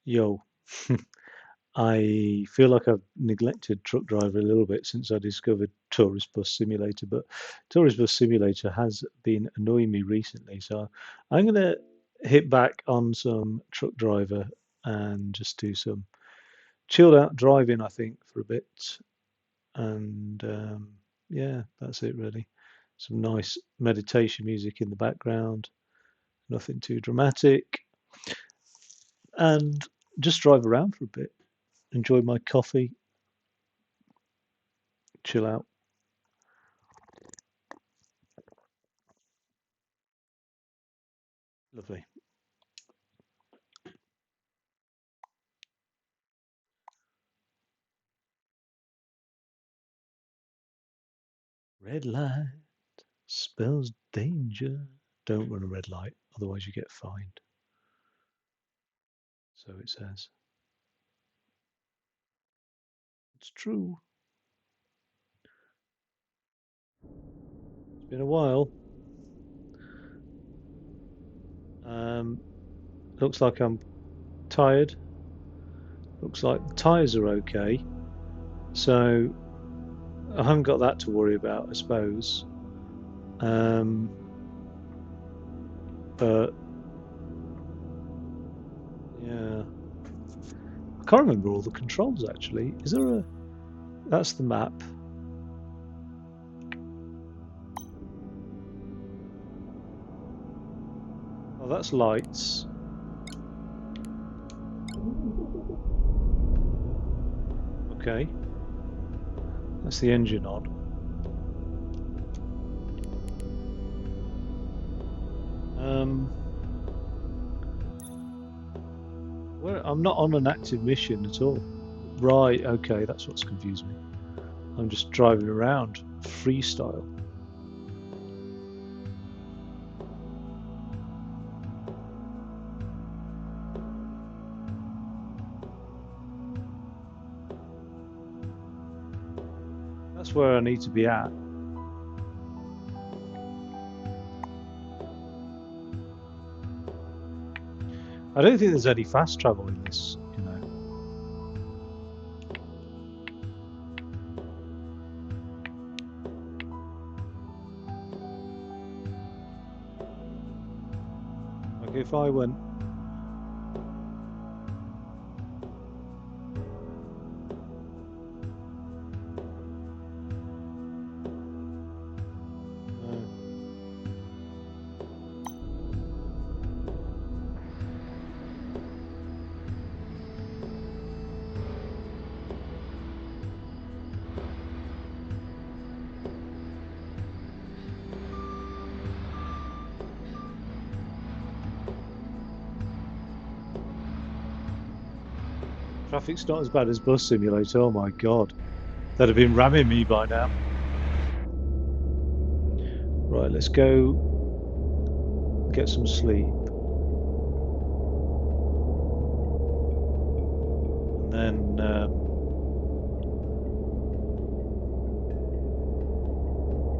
Yo, I feel like I've neglected Truck Driver a little bit since I discovered Tourist Bus Simulator, but Tourist Bus Simulator has been annoying me recently, so I'm gonna hit back on some Truck Driver and just do some chilled out driving, I think, for a bit. And yeah, that's it really. Some nice meditation music in the background, nothing too dramatic, and just drive around for a bit, enjoy my coffee, chill out. Lovely. Red light spells danger. Don't run a red light, otherwise you get fined. So it says. It's true. It's been a while. Um, looks like I'm tired. Looks like the tyres are okay. So I haven't got that to worry about, I suppose. Um, but yeah, I can't remember all the controls actually. Is there a? That's the map. Oh, that's lights. Okay. That's the engine on. Um, I'm not on an active mission at all. Right, okay, that's what's confused me. I'm just driving around freestyle. That's where I need to be at. I don't think there's any fast travel in this, you know. Like if I went. Traffic's not as bad as Bus Simulator, oh my god. They'd have been ramming me by now. Right, let's go get some sleep. And then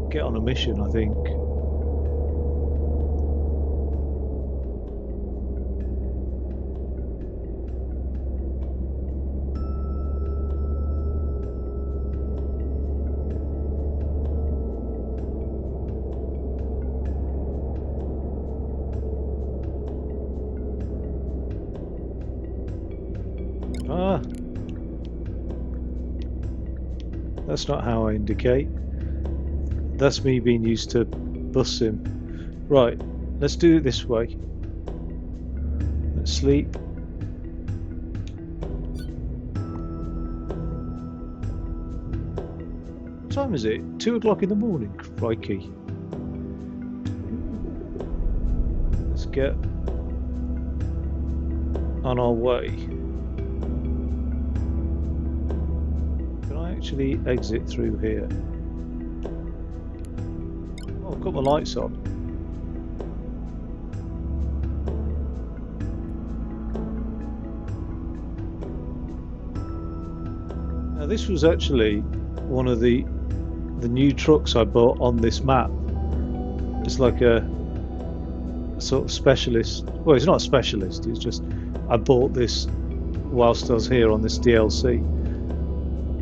get on a mission, I think. Ah, that's not how I indicate. That's me being used to bus sim. Right, let's do it this way. Let's sleep. What time is it? 2 o'clock in the morning. Crikey. Let's get on our way. Can I actually exit through here? Oh, I've got my lights on. Now this was actually one of the new trucks I bought on this map. It's like a sort of specialist. Well, it's not a specialist. It's just I bought this whilst I was here on this DLC.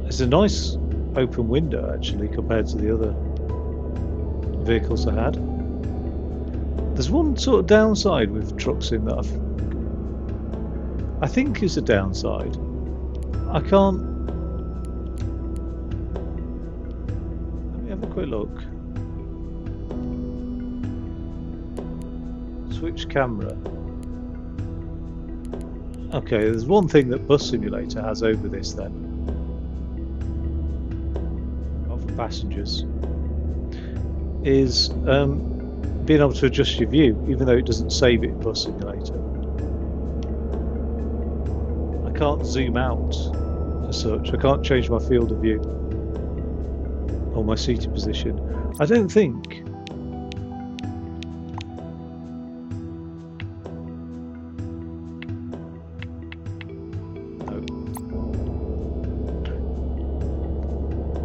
It's a nice open window actually compared to the other vehicles I had. There's one sort of downside with trucks in that I think is a downside. I can't. Let me have a quick look. Switch camera. Okay, there's one thing that Bus Simulator has over this then. Not for passengers. Is being able to adjust your view, even though it doesn't save it in Bus Simulator. I can't zoom out as such. I can't change my field of view or my seating position. I don't think. No.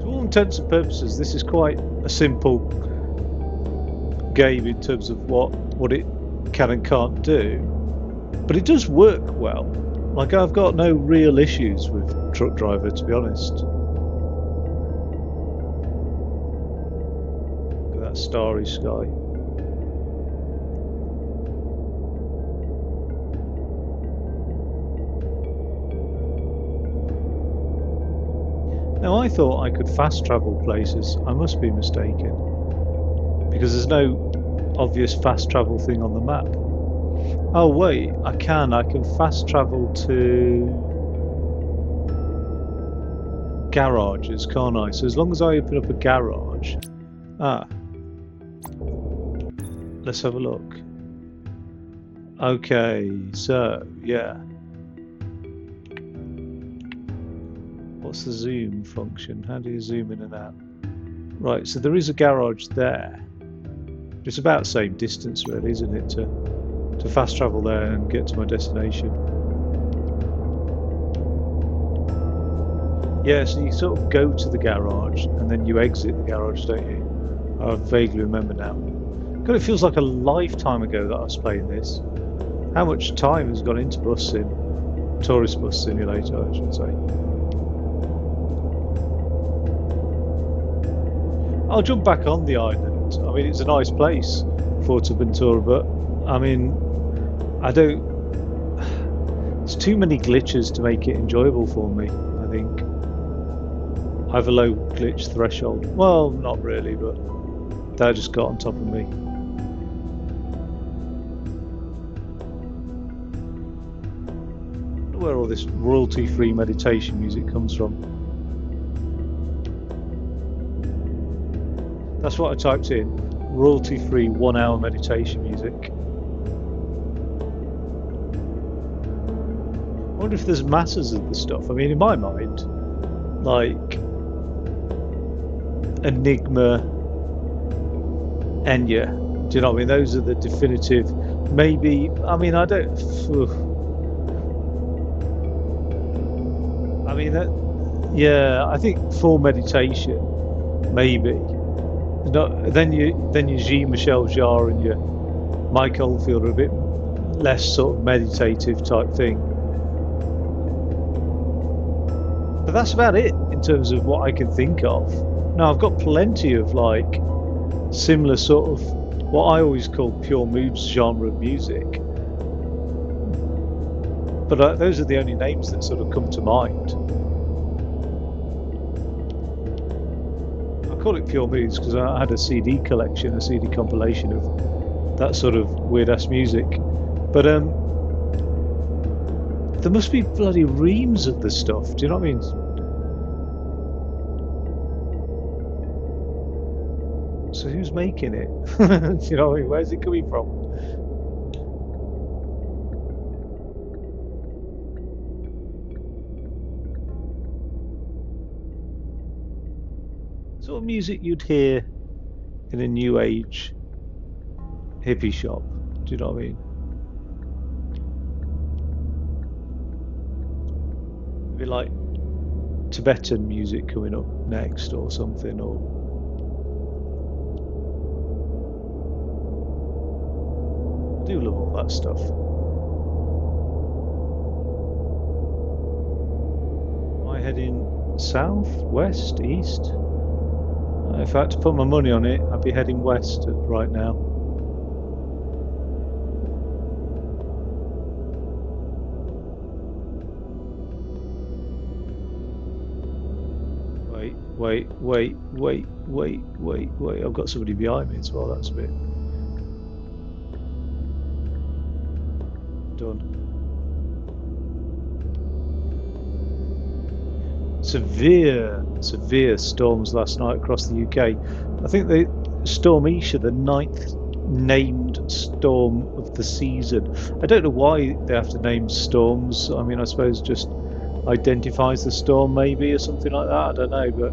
To all intents and purposes, this is quite a simple game in terms of what it can and can't do, but it does work well. Like, I've got no real issues with Truck Driver, to be honest. Look at that starry sky. Now, I thought I could fast travel places. I must be mistaken, because there's no obvious fast travel thing on the map. Oh wait, I can fast travel to garages, can't I? So as long as I open up a garage. Let's have a look. Okay, so yeah. What's the zoom function? How do you zoom in and out? Right, so there is a garage there. It's about the same distance really, isn't it, to fast travel there and get to my destination. Yeah, so you sort of go to the garage and then you exit the garage, don't you? I vaguely remember now. God, it feels like a lifetime ago that I was playing this. How much time has gone into Bus Sim? Tourist Bus Simulator, I should say. I'll jump back on the island. I mean, it's a nice place, Forteventura, but I mean, there's too many glitches to make it enjoyable for me, I think. I have a low glitch threshold. Well, not really, but that just got on top of me. Where all this royalty-free meditation music comes from. That's what I typed in. Royalty-free 1 hour meditation music. I wonder if there's masses of the stuff. I mean, in my mind, like Enigma, Enya, do you know what I mean? Those are the definitive. Maybe, I mean, I don't. I mean, yeah, I think for meditation, maybe. Then you Jean-Michel Jarre and your Mike Oldfield are a bit less sort of meditative type thing. But that's about it in terms of what I can think of. Now, I've got plenty of like similar sort of what I always call pure moods genre of music. But those are the only names that sort of come to mind. I call it pure moods because I had a CD collection, a CD compilation of that sort of weird ass music. But there must be bloody reams of this stuff. Do you know what I mean? So who's making it? Do you know what I mean? Where's it coming from? Sort of music you'd hear in a new age hippie shop. Do you know what I mean? It'd be like Tibetan music coming up next or something, or I do love all that stuff. heading south, west, east? If I had to put my money on it, I'd be heading west right now. Wait. I've got somebody behind me as well. That's a bit done. Severe storms last night across the UK. I think the Storm Isha, the ninth named storm of the season. I don't know why they have to name storms. I mean, I suppose just identifies the storm maybe or something like that. I don't know, but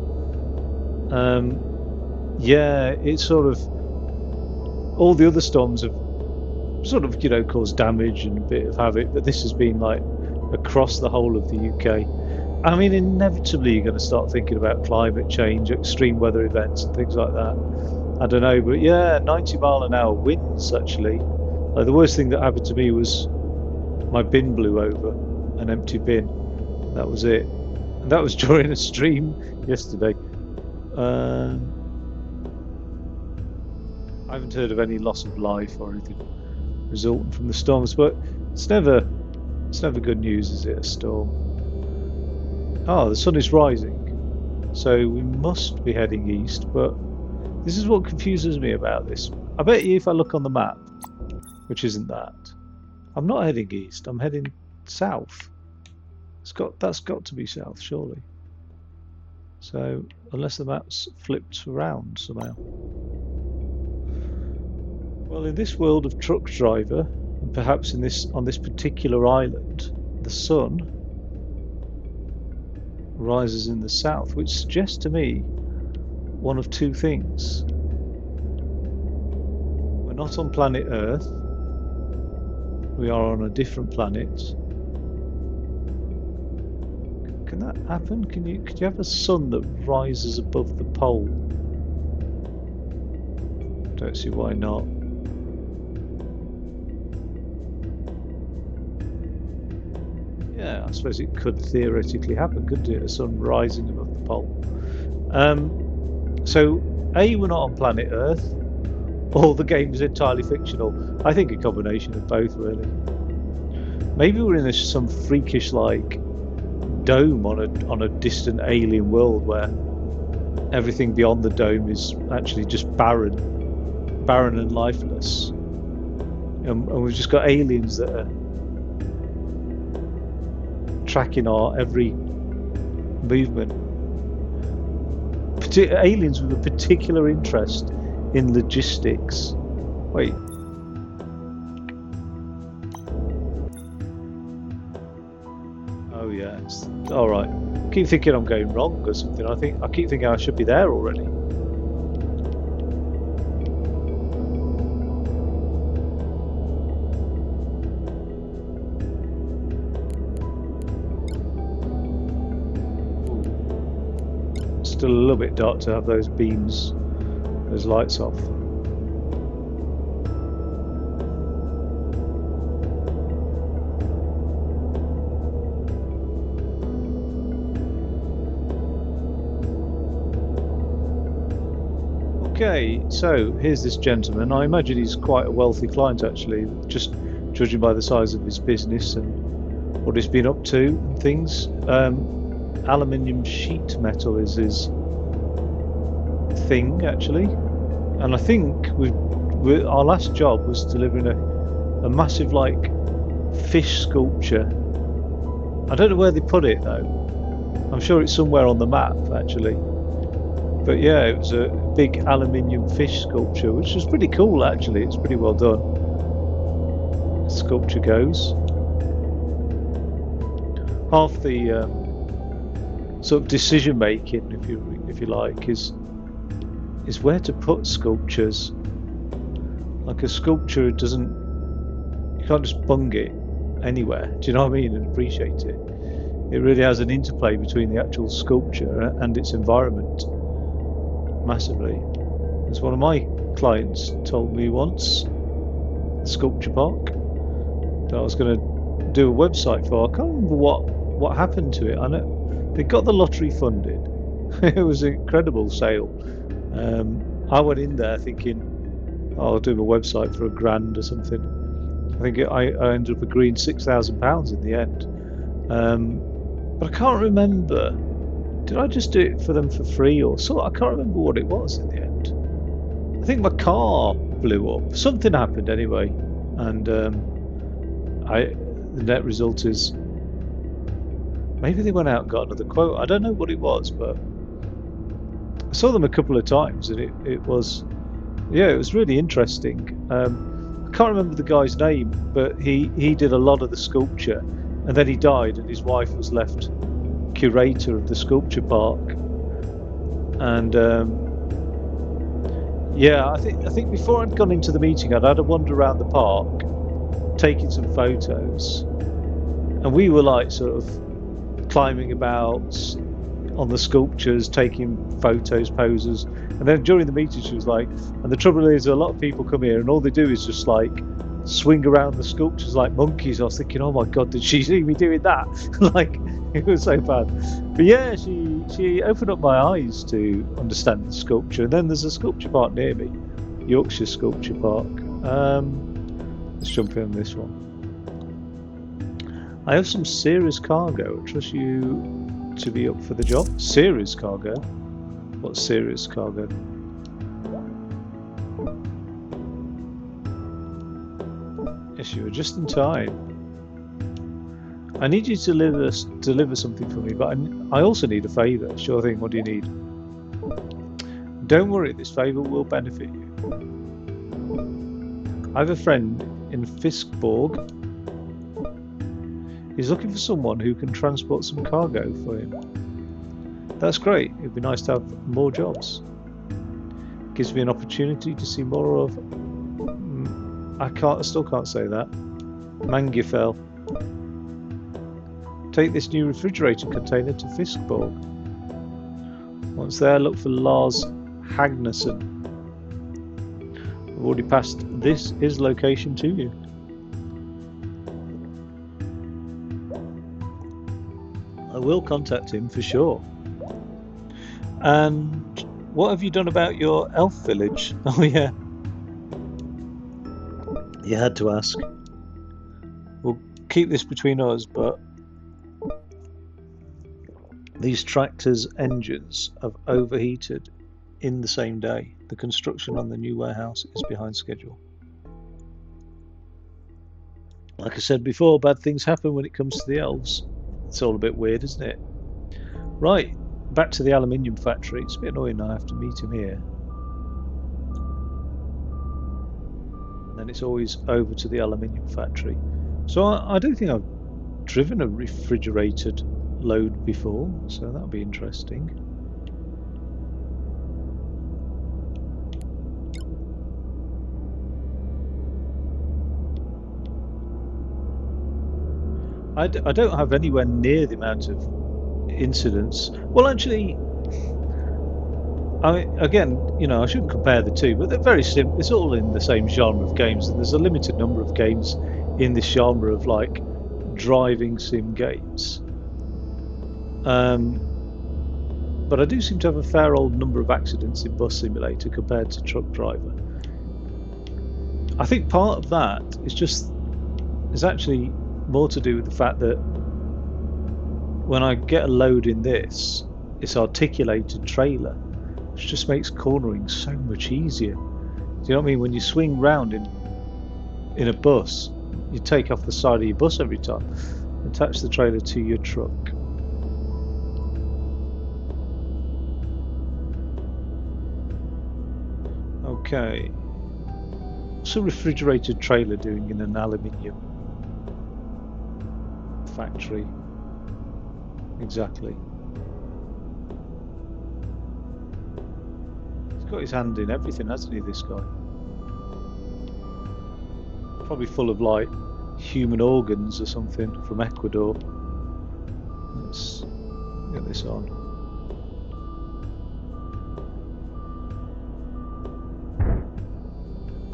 yeah, it's sort of all the other storms have sort of caused damage and a bit of havoc, but this has been like across the whole of the UK. I mean, inevitably you're going to start thinking about climate change, extreme weather events, and things like that. I don't know, but yeah, 90-mile-an-hour winds actually. Like the worst thing that happened to me was my bin blew over, an empty bin. That was it. And that was during a stream yesterday. I haven't heard of any loss of life or anything resulting from the storms, but it's never good news, is it? A storm. Oh, the sun is rising, so we must be heading east, but this is what confuses me about this. I bet you if I look on the map, which isn't that, I'm not heading east, I'm heading south. That's got to be south, surely. So, unless the map's flipped around somehow. Well, in this world of truck driver, and perhaps on this particular island, the sun rises in the south, which suggests to me one of two things. We're not on planet Earth. We are on a different planet. Can that happen? Could you have a sun that rises above the pole? Don't see why not. Yeah, I suppose it could theoretically happen, couldn't it? A sun rising above the pole. So, A, we're not on planet Earth, or the game is entirely fictional. I think a combination of both, really. Maybe we're in some freakish, like, dome on a distant alien world where everything beyond the dome is actually just barren and lifeless. And we've just got aliens that are tracking our every movement. Aliens with a particular interest in logistics. Wait. Oh yeah. All right. I keep thinking I'm going wrong or something. I keep thinking I should be there already. Still a little bit dark to have those beams, those lights off. Okay, so here's this gentleman. I imagine he's quite a wealthy client actually, just judging by the size of his business and what he's been up to and things. Aluminium sheet metal is his thing actually, and I think our last job was delivering a massive like fish sculpture. I don't know where they put it though. I'm sure it's somewhere on the map actually, but yeah, it was a big aluminium fish sculpture, which was pretty cool actually. It's pretty well done. The sculpture goes. Half the sort of decision making, if you like, is where to put sculptures. Like a sculpture you can't just bung it anywhere. Do you know what I mean? And appreciate it. It really has an interplay between the actual sculpture and its environment, massively. As one of my clients told me once, Sculpture Park, that I was going to do a website for. I can't remember what happened to it. I They got the lottery funded. It was an incredible sale. I went in there thinking, oh, I'll do a website for £1,000 or something. I think I ended up agreeing £6,000 in the end. But I can't remember. Did I just do it for them for free or so? I can't remember what it was in the end. I think my car blew up. Something happened anyway, and the net result is maybe they went out and got another quote. I don't know what it was, but I saw them a couple of times, and it was, yeah, it was really interesting. I can't remember the guy's name, but he did a lot of the sculpture, and then he died, and his wife was left curator of the sculpture park. And yeah, I think before I'd gone into the meeting, I'd had a wander around the park, taking some photos, and we were like sort of climbing about on the sculptures, taking photos, poses. And then during the meeting, she was like, and the trouble is, a lot of people come here and all they do is just like swing around the sculptures like monkeys. I was thinking, oh my God, did she see me doing that? Like, it was so bad. But yeah, she opened up my eyes to understand the sculpture. And then there's a sculpture park near me, Yorkshire Sculpture Park. Let's jump in on this one. I have some serious cargo. I trust you to be up for the job. Serious cargo? What's serious cargo? Yes, you are just in time. I need you to deliver something for me, but I also need a favour. Sure thing, what do you need? Don't worry, this favour will benefit you. I have a friend in Fiskborg. He's looking for someone who can transport some cargo for him. That's great. It'd be nice to have more jobs. Gives me an opportunity to see more of. I still can't say that. Mangefjell. Take this new refrigerator container to Fiskborg. Once there, look for Lars Hagnerson. I've already passed his location to you. I will contact him for sure. And what have you done about your elf village? Oh yeah. You had to ask. We'll keep this between us, but these tractors' engines have overheated in the same day. The construction on the new warehouse is behind schedule. Like I said before, bad things happen when it comes to the elves. It's all a bit weird, isn't it? Right, back to the aluminium factory. It's a bit annoying I have to meet him here. And then it's always over to the aluminium factory. So I don't think I've driven a refrigerated load before, so that'll be interesting. I don't have anywhere near the amount of incidents. Well, actually, again, you know, I shouldn't compare the two, but they're very similar. It's all in the same genre of games, and there's a limited number of games in this genre of like driving sim games. But I do seem to have a fair old number of accidents in Bus Simulator compared to Truck Driver. I think part of that is actually more to do with the fact that when I get a load in this, it's articulated trailer, which just makes cornering so much easier. Do you know what I mean? When you swing round in a bus, you take off the side of your bus every time, attach the trailer to your truck. Okay. What's a refrigerated trailer doing in an aluminium factory? Exactly. He's got his hand in everything, hasn't he, this guy? Probably full of like human organs or something from Ecuador. Let's get this on.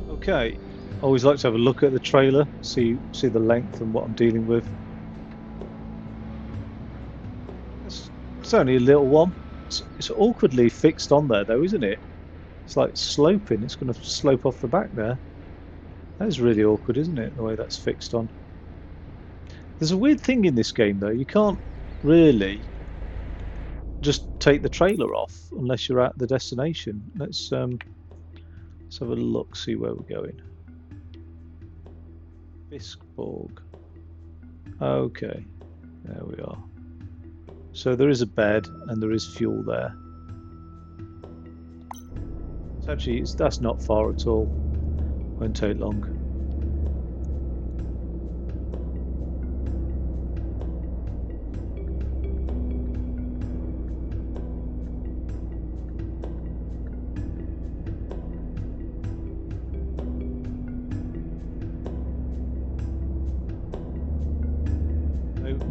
Okay, I always like to have a look at the trailer, see the length and what I'm dealing with. It's only a little one. It's awkwardly fixed on there, though, isn't it? It's like sloping. It's going to slope off the back there. That is really awkward, isn't it? The way that's fixed on. There's a weird thing in this game, though. You can't really just take the trailer off unless you're at the destination. Let's have a look, see where we're going. Biskborg. Okay, there we are. So there is a bed and there is fuel there. It's actually, that's not far at all. Won't take long.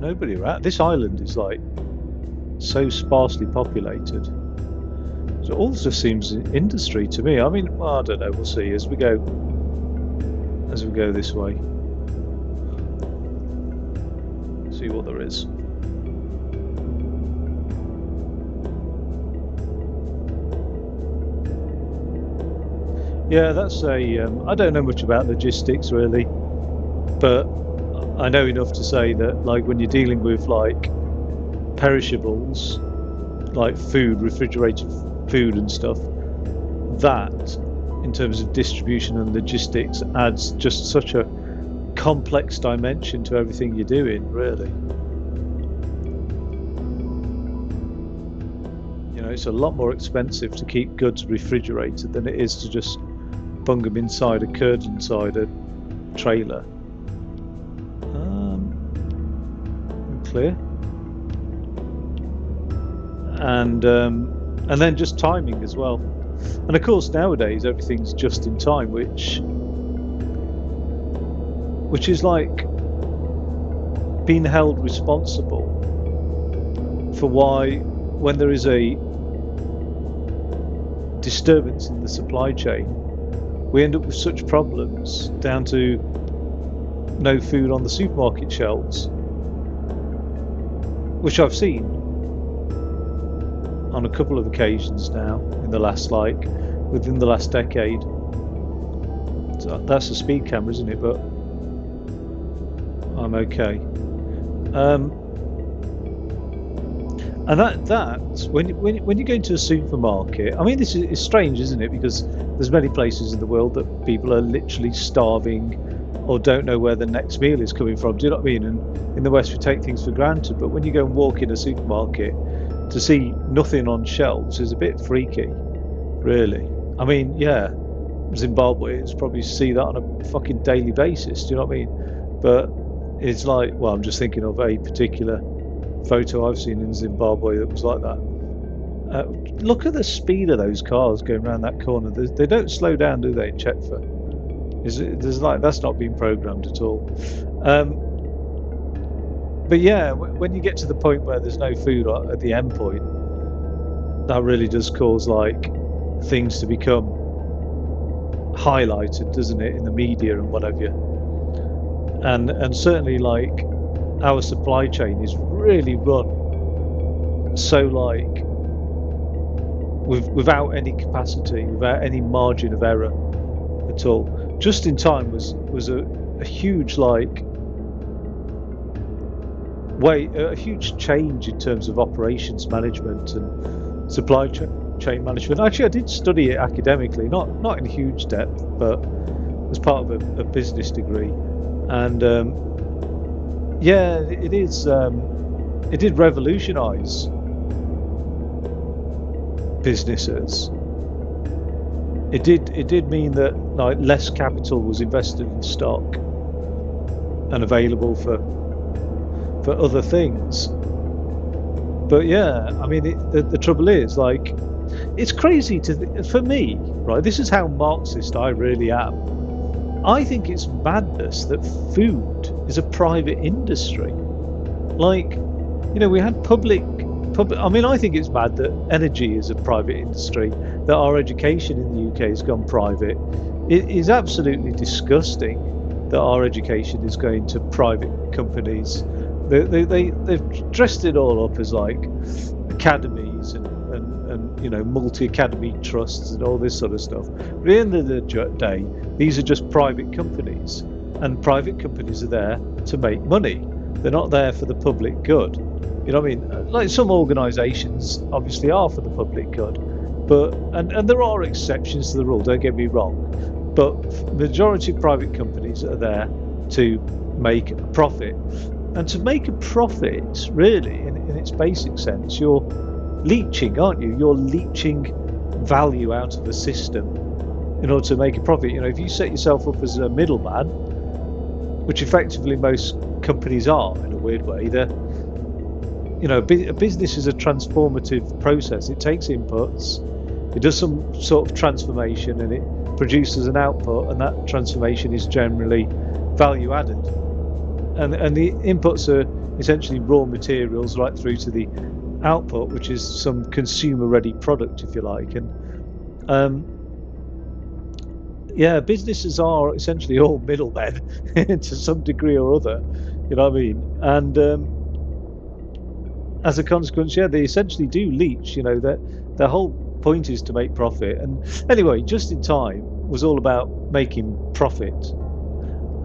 Nobody around. This island is like so sparsely populated. So it all just seems industry to me. I mean, well, I don't know. We'll see as we go this way. See what there is. Yeah, that's a. I don't know much about logistics really, but I know enough to say that, like, when you're dealing with like perishables, like food, refrigerated food and stuff, that in terms of distribution and logistics adds just such a complex dimension to everything you're doing, really. You know, it's a lot more expensive to keep goods refrigerated than it is to just bung them inside a curd inside a trailer. Clear. And then just timing as well. And of course nowadays everything's just in time, which is like being held responsible for why, when there is a disturbance in the supply chain, we end up with such problems down to no food on the supermarket shelves, which I've seen on a couple of occasions now in the last, like, within the last decade. So that's a speed camera, isn't it? But I'm okay. And that's when you go into a supermarket. I mean, this is strange, isn't it? Because there's many places in the world that people are literally starving or don't know where the next meal is coming from. Do you know what I mean? And in the West, we take things for granted. But when you go and walk in a supermarket, to see nothing on shelves is a bit freaky, really. I mean, yeah, Zimbabweans probably see that on a fucking daily basis. Do you know what I mean? But it's like, well, I'm just thinking of a particular photo I've seen in Zimbabwe that was like that. Look at the speed of those cars going around that corner. They don't slow down, do they, in Chetford? There's like, that's not been programmed at all. But yeah, when you get to the point where there's no food at the end point, that really does cause like things to become highlighted, doesn't it, in the media and whatever. And certainly, like, our supply chain is really run so, like, without any capacity, without any margin of error at all. Just in time was a huge, like, a huge change in terms of operations management and supply chain management. Actually, I did study it academically, not in huge depth, but as part of a business degree. And yeah, it is. It did revolutionise businesses. It did mean that, like, less capital was invested in stock and available for other things. But yeah, I mean, the trouble is, like, it's crazy for me, right? This is how Marxist I really am. I think it's madness that food is a private industry. Like, you know, we had public. I mean, I think it's mad that energy is a private industry, that our education in the UK has gone private. It is absolutely disgusting that our education is going to private companies. They've dressed it all up as like academies and you know, multi-academy trusts and all this sort of stuff. But at the end of the day, these are just private companies, and private companies are there to make money. They're not there for the public good. You know what I mean? Like some organisations obviously are for the public good, but and there are exceptions to the rule. Don't get me wrong, but majority of private companies are there to make a profit. And to make a profit, really, in its basic sense, you're leeching, aren't you? You're leeching value out of a system in order to make a profit. You know, if you set yourself up as a middleman, which effectively most companies are in a weird way, you know, a business is a transformative process. It takes inputs, it does some sort of transformation, and it produces an output, and that transformation is generally value added. And the inputs are essentially raw materials right through to the output, which is some consumer-ready product, if you like. And yeah, businesses are essentially all middlemen to some degree or other. You know what I mean? And as a consequence, yeah, they essentially do leech. You know, that their whole point is to make profit. And anyway, Just in Time was all about making profit,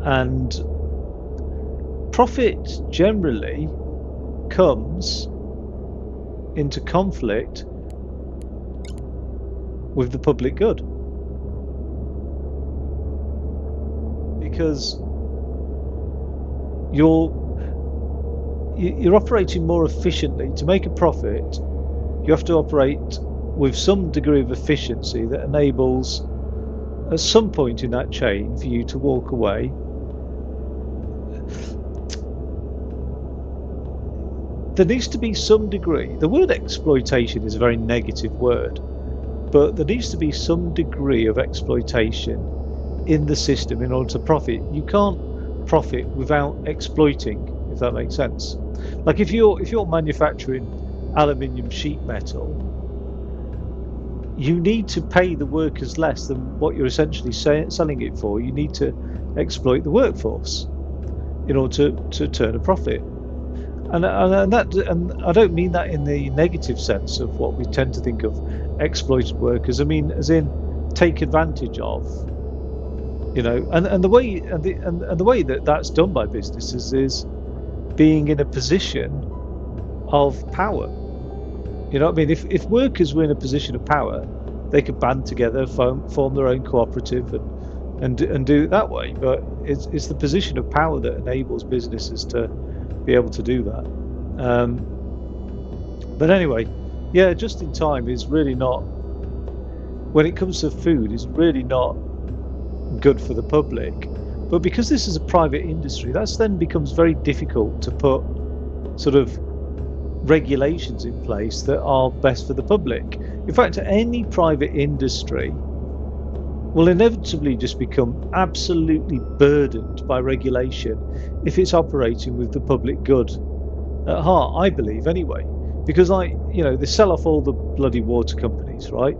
and profit generally comes into conflict with the public good, because you're operating more efficiently. To make a profit, you have to operate with some degree of efficiency that enables, at some point in that chain, for you to walk away. There needs to be some degree. The word exploitation is a very negative word, but there needs to be some degree of exploitation in the system in order to profit. You can't profit without exploiting, if that makes sense. Like if you're manufacturing aluminium sheet metal, you need to pay the workers less than what you're essentially selling it for. You need to exploit the workforce in order to turn a profit. And I don't mean that in the negative sense of what we tend to think of exploited workers. I mean, as in take advantage of. You know, and the way the way that that's done by businesses is being in a position of power. You know what I mean? If workers were in a position of power, they could band together, form their own cooperative, and do it that way. But it's the position of power that enables businesses to be able to do that. But anyway, yeah, Just in Time is really not, when it comes to food, is really not good for the public. But because this is a private industry, that's then becomes very difficult to put sort of regulations in place that are best for the public. In fact, any private industry will inevitably just become absolutely burdened by regulation if it's operating with the public good at heart, I believe, anyway. Because, like, you know, they sell off all the bloody water companies, right?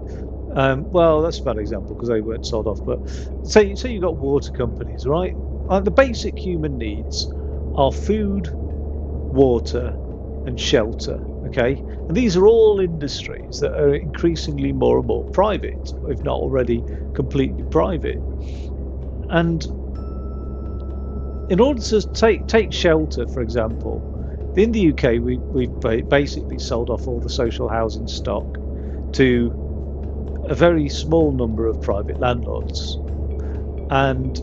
Well, that's a bad example because they weren't sold off. But say you've got water companies, right? The basic human needs are food, water, and shelter. Okay, and these are all industries that are increasingly more and more private, if not already completely private. And in order to take shelter, for example, in the UK, we've basically sold off all the social housing stock to a very small number of private landlords. And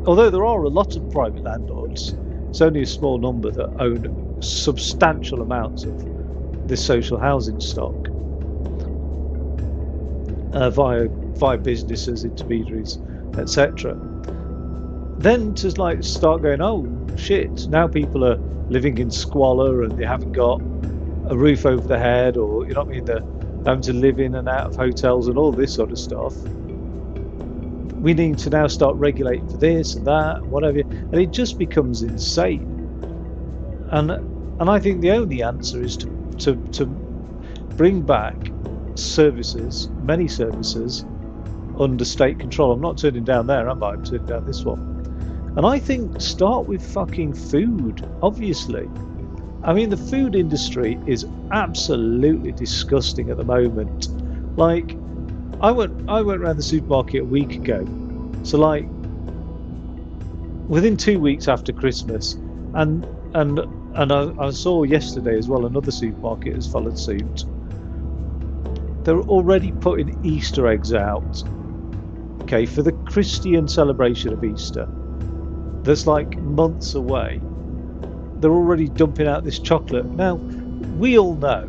although there are a lot of private landlords, it's only a small number that own substantial amounts of this social housing stock via businesses, intermediaries, etc. Then to like start going, oh shit, now people are living in squalor and they haven't got a roof over their head, or you know what I mean, they're having to live in and out of hotels and all this sort of stuff. We need to now start regulating for this and that and whatever, and it just becomes insane. And I think the only answer is to bring back services, many services, under state control. I'm not turning down there, am I? I'm turning down this one. And I think start with fucking food, obviously. I mean, the food industry is absolutely disgusting at the moment. Like, I went around the supermarket a week ago. So like within 2 weeks after Christmas, and I saw yesterday as well another supermarket has followed suit. They're already putting Easter eggs out, okay, for the Christian celebration of Easter. That's like months away. They're already dumping out this chocolate. Now, we all know,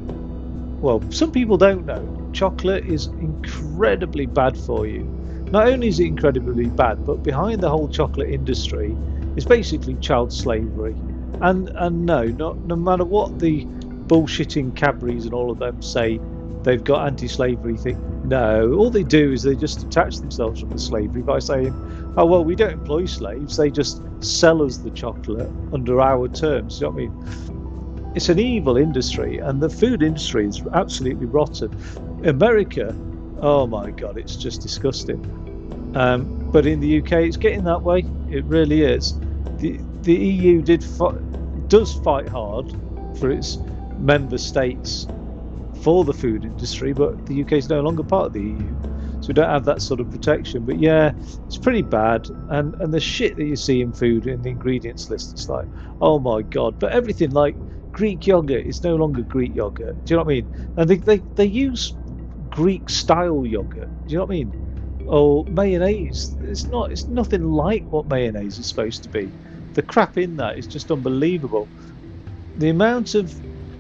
well, some people don't know, chocolate is incredibly bad for you. Not only is it incredibly bad, but behind the whole chocolate industry is basically child slavery. And no, no matter what the bullshitting Cadbury's and all of them say, they've got anti-slavery thing. No, all they do is they just detach themselves from the slavery by saying, "Oh well, we don't employ slaves. They just sell us the chocolate under our terms." You know what I mean? It's an evil industry, and the food industry is absolutely rotten. America, oh my God, it's just disgusting. But in the UK, it's getting that way. It really is. The EU does fight hard for its member states for the food industry, but the UK is no longer part of the EU, so we don't have that sort of protection. But yeah, it's pretty bad, and the shit that you see in food in the ingredients list, it's like, oh my God. But everything like Greek yogurt is no longer Greek yogurt. Do you know what I mean? And they use Greek style yogurt. Do you know what I mean? Or mayonnaise. It's nothing like what mayonnaise is supposed to be. The crap in that is just unbelievable. The amount of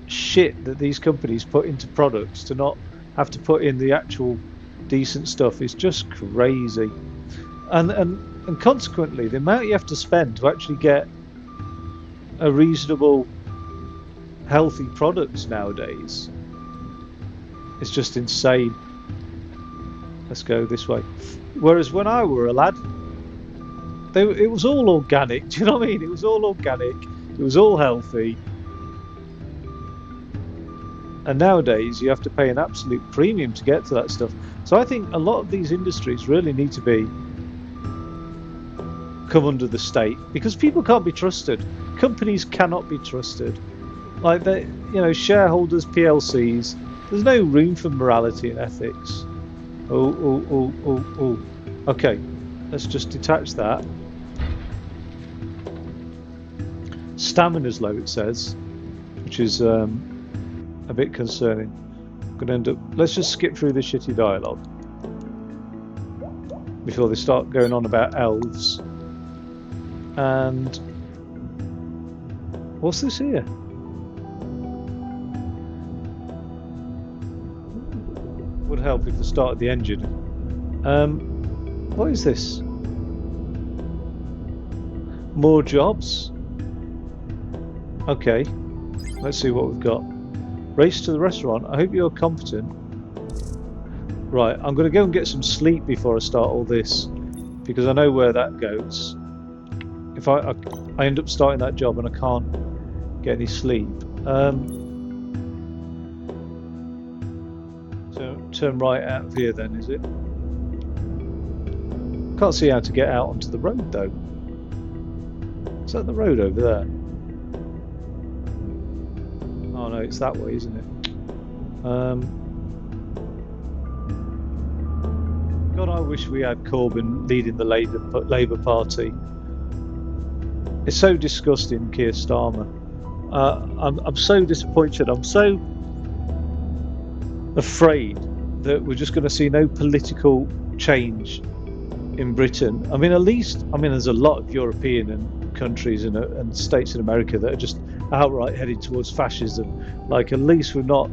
shit that these companies put into products to not have to put in the actual decent stuff is just crazy. And consequently, the amount you have to spend to actually get a reasonable, healthy product nowadays is just insane. Let's go this way. Whereas when I were a lad, it was all organic. Do you know what I mean? It was all organic. It was all healthy. And nowadays you have to pay an absolute premium to get to that stuff. So I think a lot of these industries really need to come under the state, because people can't be trusted. Companies cannot be trusted. Like shareholders, PLCs, there's no room for morality and ethics. Oh. Okay, let's just detach that. Stamina's low, it says, which is a bit concerning. I'm going to end up. Let's just skip through the shitty dialogue before they start going on about elves. And what's this here? Would help if I started the engine. What is this? More jobs? Okay, let's see what we've got. Race to the restaurant. I hope you're competent. Right, I'm going to go and get some sleep before I start all this, because I know where that goes. If I end up starting that job and I can't get any sleep. So turn right out of here then, is it? Can't see how to get out onto the road though. Is that the road over there? Oh no, it's that way, isn't it? God, I wish we had Corbyn leading the Labour Party. It's so disgusting, Keir Starmer. I'm so disappointed. I'm so afraid that we're just going to see no political change in Britain. I mean, at least, there's a lot of European and countries and states in America that are just outright headed towards fascism. Like, at least we're not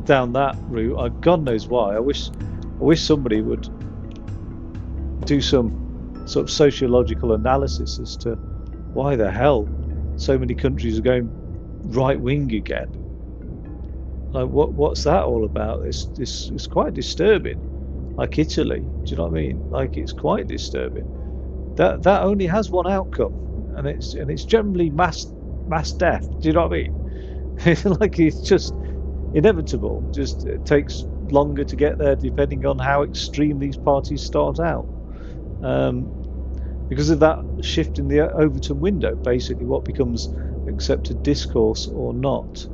down that route. God knows why. I wish somebody would do some sort of sociological analysis as to why the hell so many countries are going right wing again. Like, what's that all about? It's quite disturbing. Like Italy, do you know what I mean? Like, it's quite disturbing. That only has one outcome, and it's generally mass death. Do you know what I mean? Like, it's just inevitable. Just it takes longer to get there, depending on how extreme these parties start out. Because of that shift in the Overton window, basically what becomes accepted discourse or not.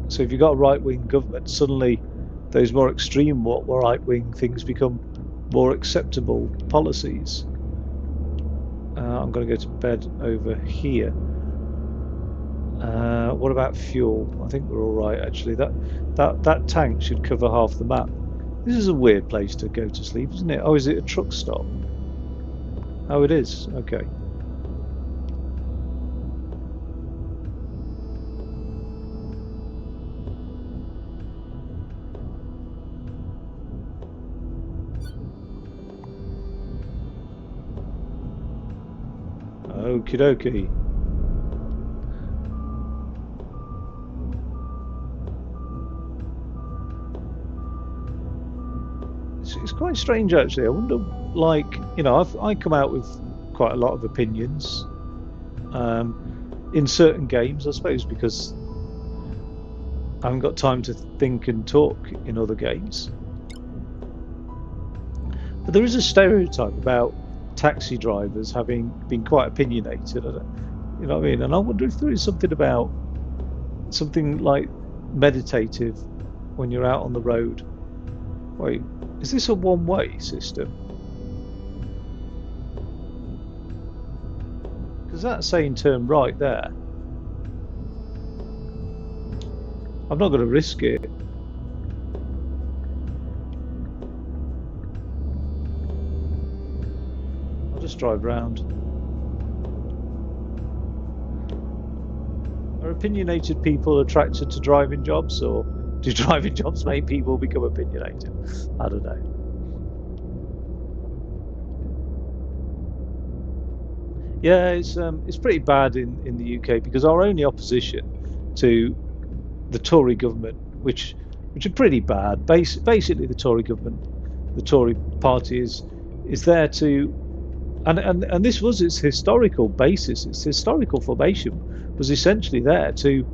So if you've got a right-wing government, suddenly those more extreme right-wing things become more acceptable policies. I'm going to go to bed over here. What about fuel? I think we're all right, actually. That tank should cover half the map. This is a weird place to go to sleep, isn't it? Oh, is it a truck stop? Oh, it is. Okay. Okie dokie. It's quite strange, actually. I wonder, like, you know, I come out with quite a lot of opinions in certain games, I suppose, because I haven't got time to think and talk in other games. But there is a stereotype about taxi drivers having been quite opinionated. You know what I mean? And I wonder if there is something about something like meditative when you're out on the road. Wait, is this a one-way system? Because that's saying turn right there. I'm not going to risk it. I'll just drive round. Are opinionated people attracted to driving jobs, or do driving jobs make people become opinionated? I don't know. Yeah, it's pretty bad in the UK because our only opposition to the Tory government, which are pretty bad. Basically, the Tory government, the Tory party is there to, and this was its historical basis. Its historical formation was essentially there to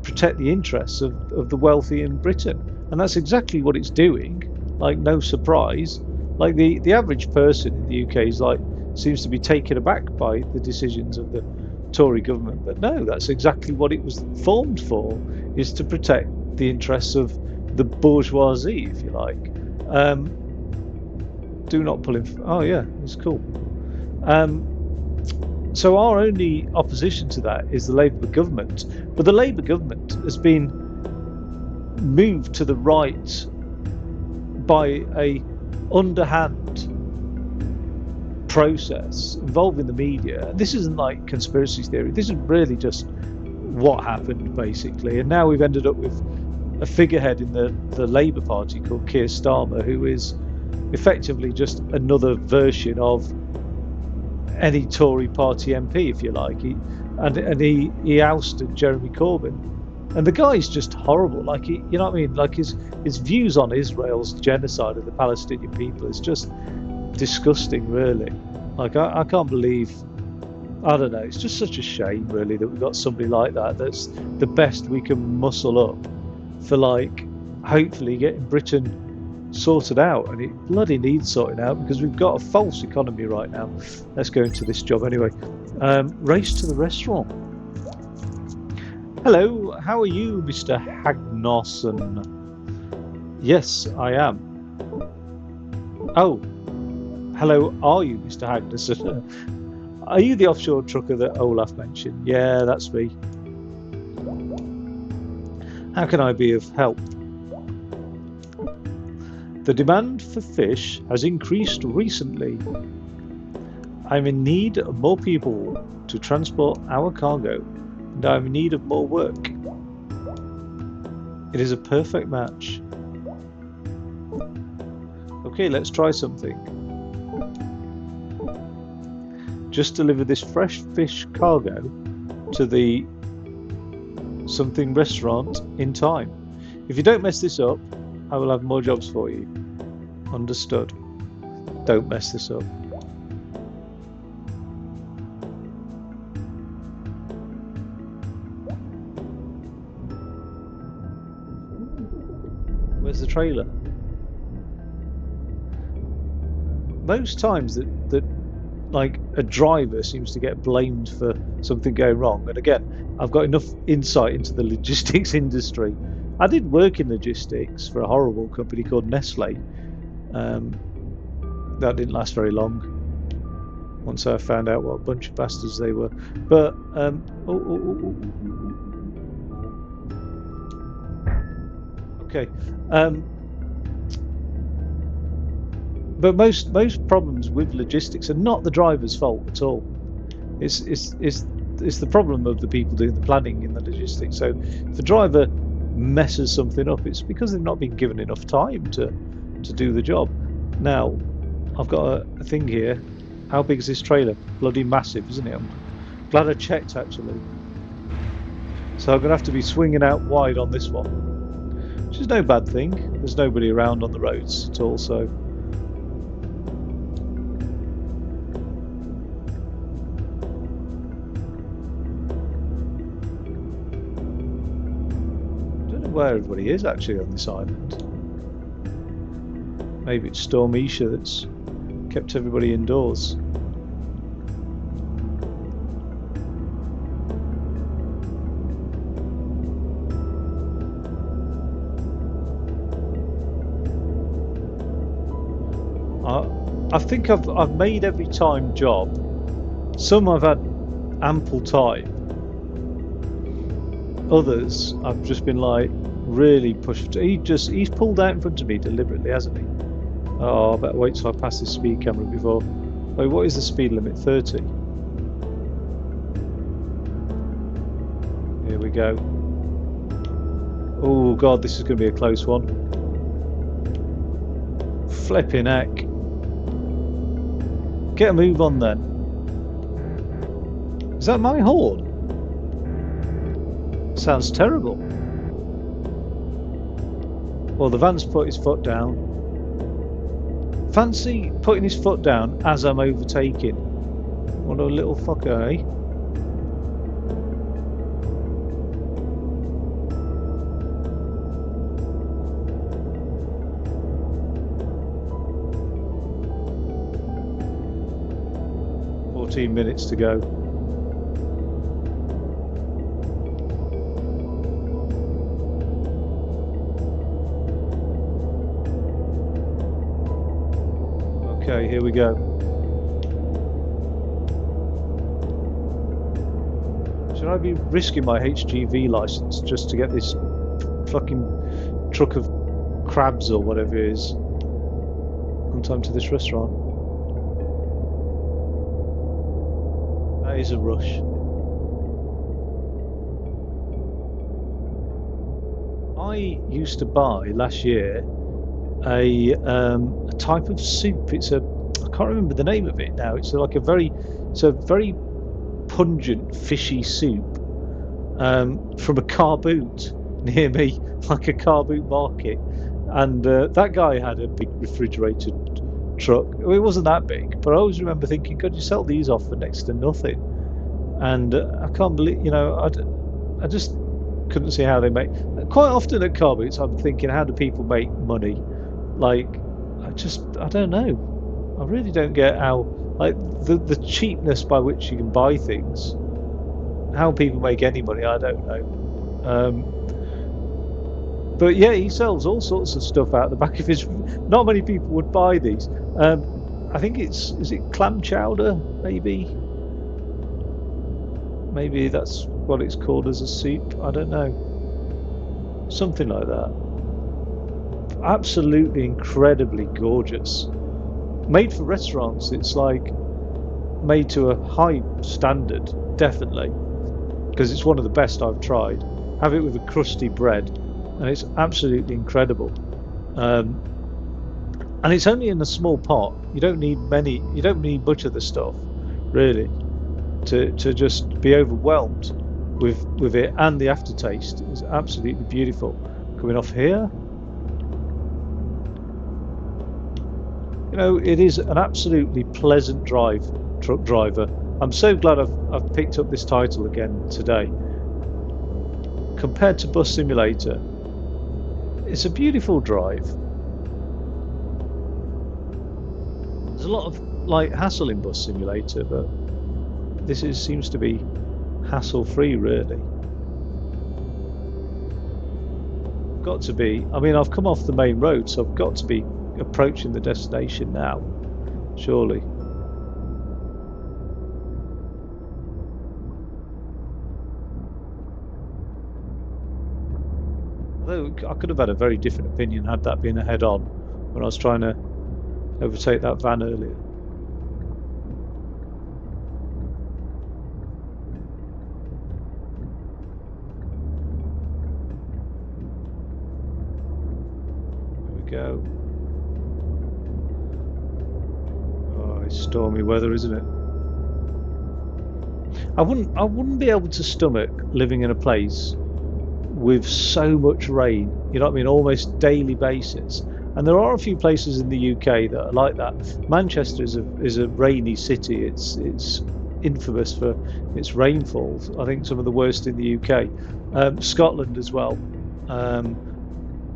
protect the interests of the wealthy in Britain, and that's exactly what it's doing. Like, no surprise. Like the average person in the UK is like seems to be taken aback by the decisions of the Tory government, but no, that's exactly what it was formed for, is to protect the interests of the bourgeoisie, if you like. Do not pull in. Oh yeah, it's cool. So our only opposition to that is the Labour government, but the Labour government has been moved to the right by a underhand process involving the media. This isn't like conspiracy theory. This is really just what happened, basically. And now we've ended up with a figurehead in the Labour Party called Keir Starmer, who is effectively just another version of any Tory party MP, if you like. He ousted Jeremy Corbyn, and the guy's just horrible. Like, you know what I mean? Like his views on Israel's genocide of the Palestinian people is just disgusting, really. Like, I can't believe. I don't know. It's just such a shame, really, that we've got somebody like that. That's the best we can muscle up for, like, hopefully getting Britain sorted out, and it bloody needs sorting out because we've got a false economy right now. Let's go into this job anyway. Race to the restaurant. Hello, how are you, Mr. Hagnosson? Yes, I am. Oh, hello, are you, Mr. Hagnosson? Are you the offshore trucker that Olaf mentioned? Yeah, that's me. How can I be of help? The demand for fish has increased recently. I'm in need of more people to transport our cargo, and I'm in need of more work. It is a perfect match. Okay, let's try something. Just deliver this fresh fish cargo to the something restaurant in time. If you don't mess this up, I will have more jobs for you. Understood. Don't mess this up. Where's the trailer? Most times that like a driver seems to get blamed for something going wrong. And again, I've got enough insight into the logistics industry. I did work in logistics for a horrible company called Nestle. That didn't last very long. Once I found out what a bunch of bastards they were, but okay. But most problems with logistics are not the driver's fault at all. It's the problem of the people doing the planning in the logistics. So if the driver messes something up, it's because they've not been given enough time to do the job. Now, I've got a thing here. How big is this trailer? Bloody massive, isn't it? I'm glad I checked actually. So I'm gonna have to be swinging out wide on this one, which is no bad thing. There's nobody around on the roads at all, so. Where everybody is actually on this island. Maybe it's Storm Isha that's kept everybody indoors. I think I've made every time job. Some I've had ample time. Others I've just been like really pushed. He's pulled out in front of me deliberately, hasn't he? Oh, I better wait till I pass this speed camera before. Wait, what is the speed limit? 30. Here we go. Oh god, this is going to be a close one. Flipping heck. Get a move on then. Is that my horn? Sounds terrible. Well, the van's put his foot down. Fancy putting his foot down as I'm overtaking. What a little fucker, eh? Minutes to go. Okay, here we go. Should I be risking my HGV license just to get this fucking truck of crabs or whatever it is on time to this restaurant? That is a rush. I used to buy last year a type of soup. It's I can't remember the name of it now. It's a very pungent fishy soup from a car boot near me, like a car boot market. And that guy had a big refrigerated truck. It wasn't that big, but I always remember thinking, could you sell these off for next to nothing? And I can't believe, I just couldn't see how they make. Quite often at car boots, I'm thinking, how do people make money? Like, I don't know. I really don't get how, like, the cheapness by which you can buy things. How people make any money, I don't know. But yeah, he sells all sorts of stuff out the back of his. Not many people would buy these. I think is it clam chowder? Maybe that's what it's called as a soup. I don't know. Something like that. Absolutely incredibly gorgeous. Made for restaurants. It's like made to a high standard, definitely, because it's one of the best I've tried. Have it with a crusty bread, and it's absolutely incredible. And it's only in a small pot. You don't need many. You don't need much of the stuff, really, to just be overwhelmed with it. And the aftertaste is absolutely beautiful. Coming off here, it is an absolutely pleasant drive, truck driver. I'm so glad I've picked up this title again today. Compared to Bus Simulator, it's a beautiful drive. There's a lot of like hassle in Bus Simulator, but this seems to be hassle-free, really. Got to be. I mean, I've come off the main road, so I've got to be approaching the destination now, surely. Although I could have had a very different opinion had that been a head-on when I was trying to overtake that van earlier. There we go. Oh, it's stormy weather, isn't it? I wouldn't be able to stomach living in a place with so much rain, you know what I mean, almost daily basis. And there are a few places in the UK that are like that. Manchester is a rainy city. It's infamous for its rainfalls. I think some of the worst in the UK. Scotland as well.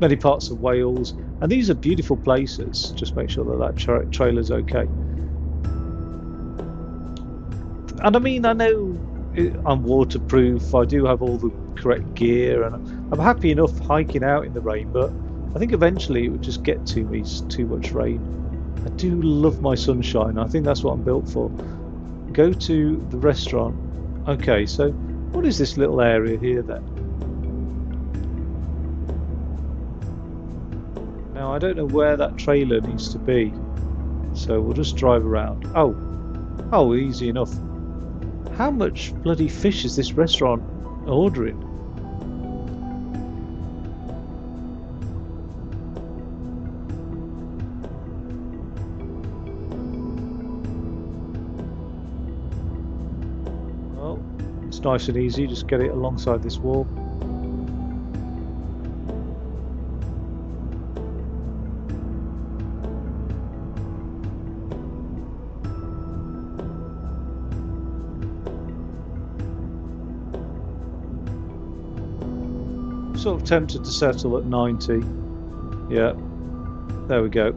Many parts of Wales, and these are beautiful places. Just make sure that trailer's okay. And I mean, I know I'm waterproof. I do have all the correct gear, and I'm happy enough hiking out in the rain, but I think eventually it would just get to me, too much rain. I do love my sunshine. I think that's what I'm built for. Go to the restaurant. Okay, so what is this little area here then? Now I don't know where that trailer needs to be, so we'll just drive around. Oh, easy enough. How much bloody fish is this restaurant ordering? Well, it's nice and easy, just get it alongside this wall. Sort of tempted to settle at 90. Yeah, there we go.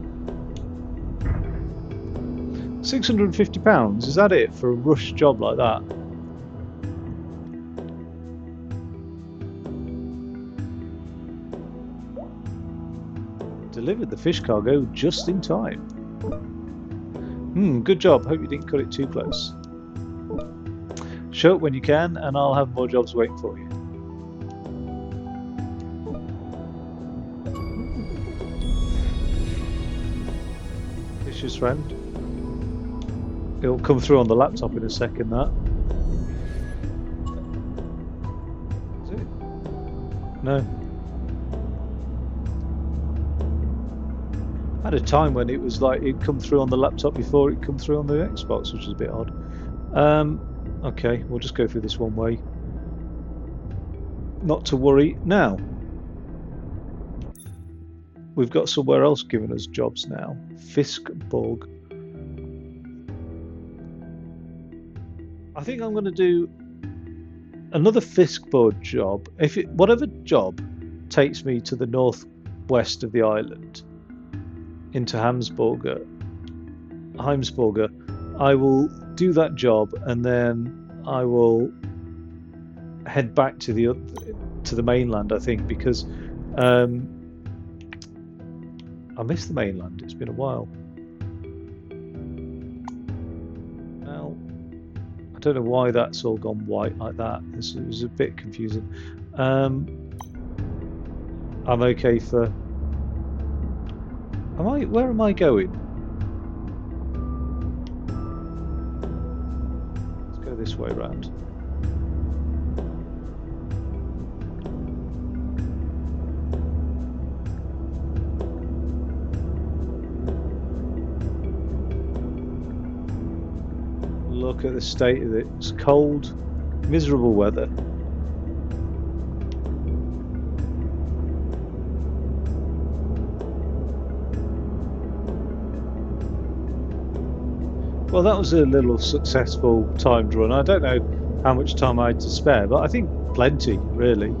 £650, is that it for a rush job like that? Delivered the fish cargo just in time. Good job. Hope you didn't cut it too close. Show up when you can, and I'll have more jobs waiting for you. Fisher's friend. It'll come through on the laptop in a second, that. Is it? No. I had a time when it was like it'd come through on the laptop before it come through on the Xbox, which is a bit odd. Okay, we'll just go through this one way. Not to worry. Now, we've got somewhere else giving us jobs now. Kustenberg. I think I'm going to do another Kustenberg job. Whatever job takes me to the northwest of the island, into Heimsberger, I will do that job, and then I will head back to the mainland. I think because I miss the mainland. It's been a while. Now, I don't know why that's all gone white like that. It was a bit confusing. I'm okay for. Where am I going? Let's go this way round. Look at the state of it. It's cold, miserable weather. Well, that was a little successful timed run. I don't know how much time I had to spare, but I think plenty, really.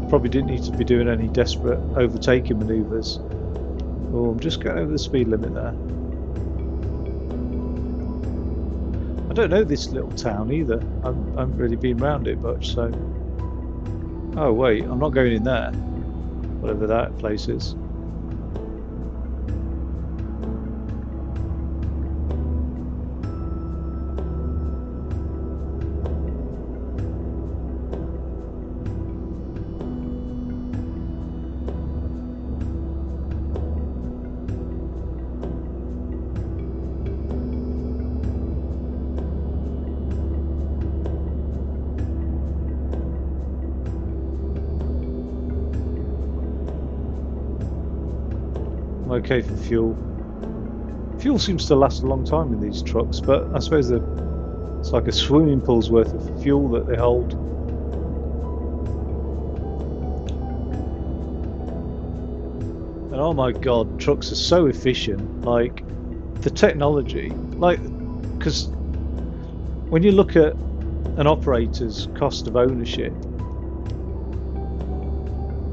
Probably didn't need to be doing any desperate overtaking manoeuvres. Oh, I'm just going over the speed limit there. I don't know this little town either. I haven't really been around it much, so. Oh wait, I'm not going in there. Whatever that place is. I'm okay for fuel. Fuel seems to last a long time in these trucks, but I suppose it's like a swimming pool's worth of fuel that they hold. And oh my god, trucks are so efficient. Like the technology, like, because when you look at an operator's cost of ownership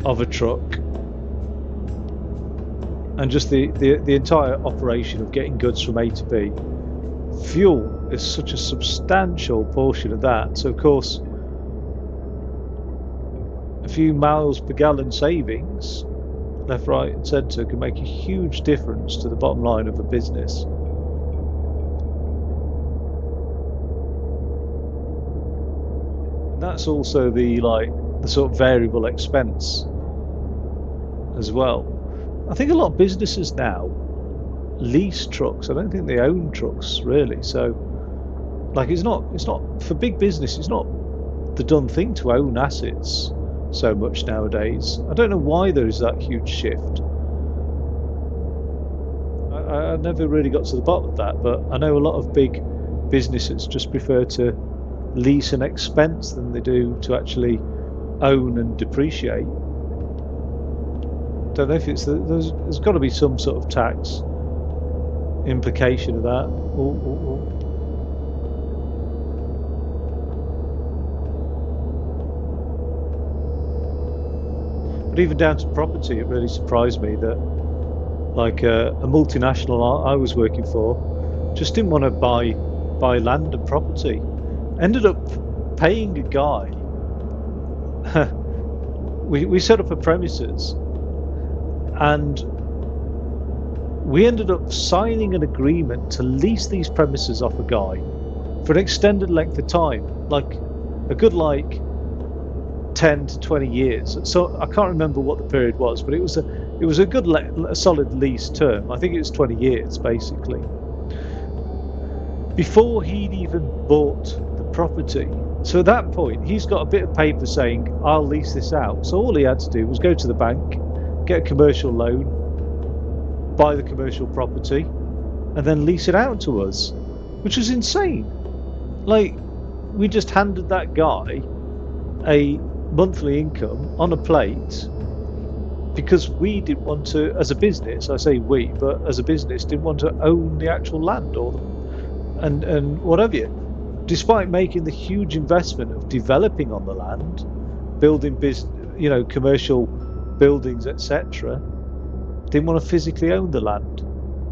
of a truck and just the entire operation of getting goods from A to B, fuel is such a substantial portion of that. So of course, a few miles per gallon savings left, right and centre can make a huge difference to the bottom line of a business. And that's also the sort of variable expense as well. I think a lot of businesses now lease trucks. I don't think they own trucks really. So like it's not for big business, it's not the done thing to own assets so much nowadays. I don't know why there is that huge shift. I never really got to the bottom of that, but I know a lot of big businesses just prefer to lease and expense than they do to actually own and depreciate. Don't know if there's got to be some sort of tax implication of that. But even down to property, it really surprised me that like a multinational I was working for just didn't want to buy land and property. Ended up paying a guy. we set up a premises, and we ended up signing an agreement to lease these premises off a guy for an extended length of time, like a good 10 to 20 years. So I can't remember what the period was, but it was a good a solid lease term. I think it was 20 years basically. Before he'd even bought the property. So at that point, he's got a bit of paper saying, I'll lease this out. So all he had to do was go to the bank, get a commercial loan, buy the commercial property, and then lease it out to us, which was insane. Like, we just handed that guy a monthly income on a plate because we didn't want to, as a business, I say we, but as a business, didn't want to own the actual land and whatever you. Despite making the huge investment of developing on the land, building commercial buildings, etc., didn't want to physically own the land,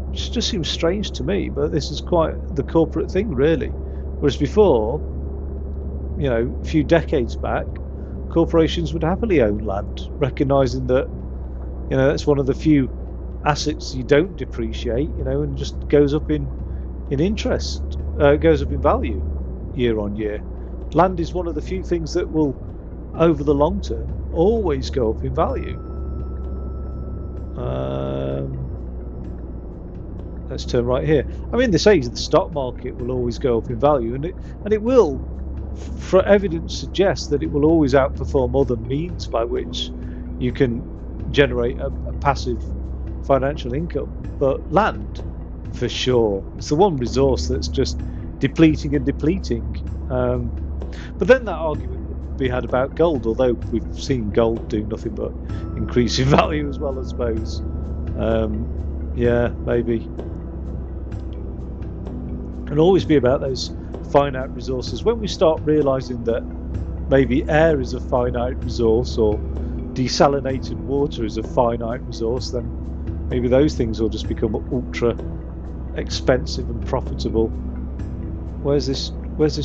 which just seems strange to me. But this is quite the corporate thing, really. Whereas before, a few decades back, corporations would happily own land, recognising that that's one of the few assets you don't depreciate, and just goes up in interest, goes up in value year on year. Land is one of the few things that will, over the long term, always go up in value. Let's turn right here. I mean, they say the stock market will always go up in value, and it will. For evidence suggests that it will always outperform other means by which you can generate a passive financial income. But land, for sure, it's the one resource that's just depleting and depleting. But then that argument would be had about gold, although we've seen gold do nothing but increase in value as well, I suppose. Yeah, maybe. It'll always be about those finite resources. When we start realising that maybe air is a finite resource, or desalinated water is a finite resource, then maybe those things will just become ultra expensive and profitable. Where's this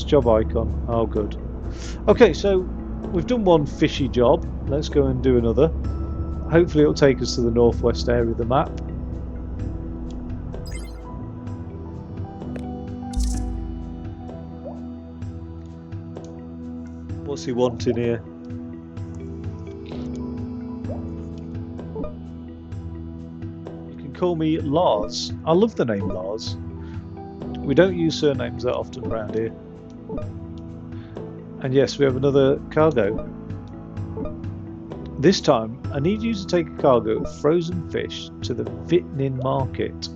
job icon? Oh, good. Okay, so we've done one fishy job. Let's go and do another. Hopefully it'll take us to the northwest area of the map. What's he wanting here? You can call me Lars. I love the name Lars. We don't use surnames that often around here. And yes, we have another cargo. This time, I need you to take a cargo of frozen fish to the Vitnin market.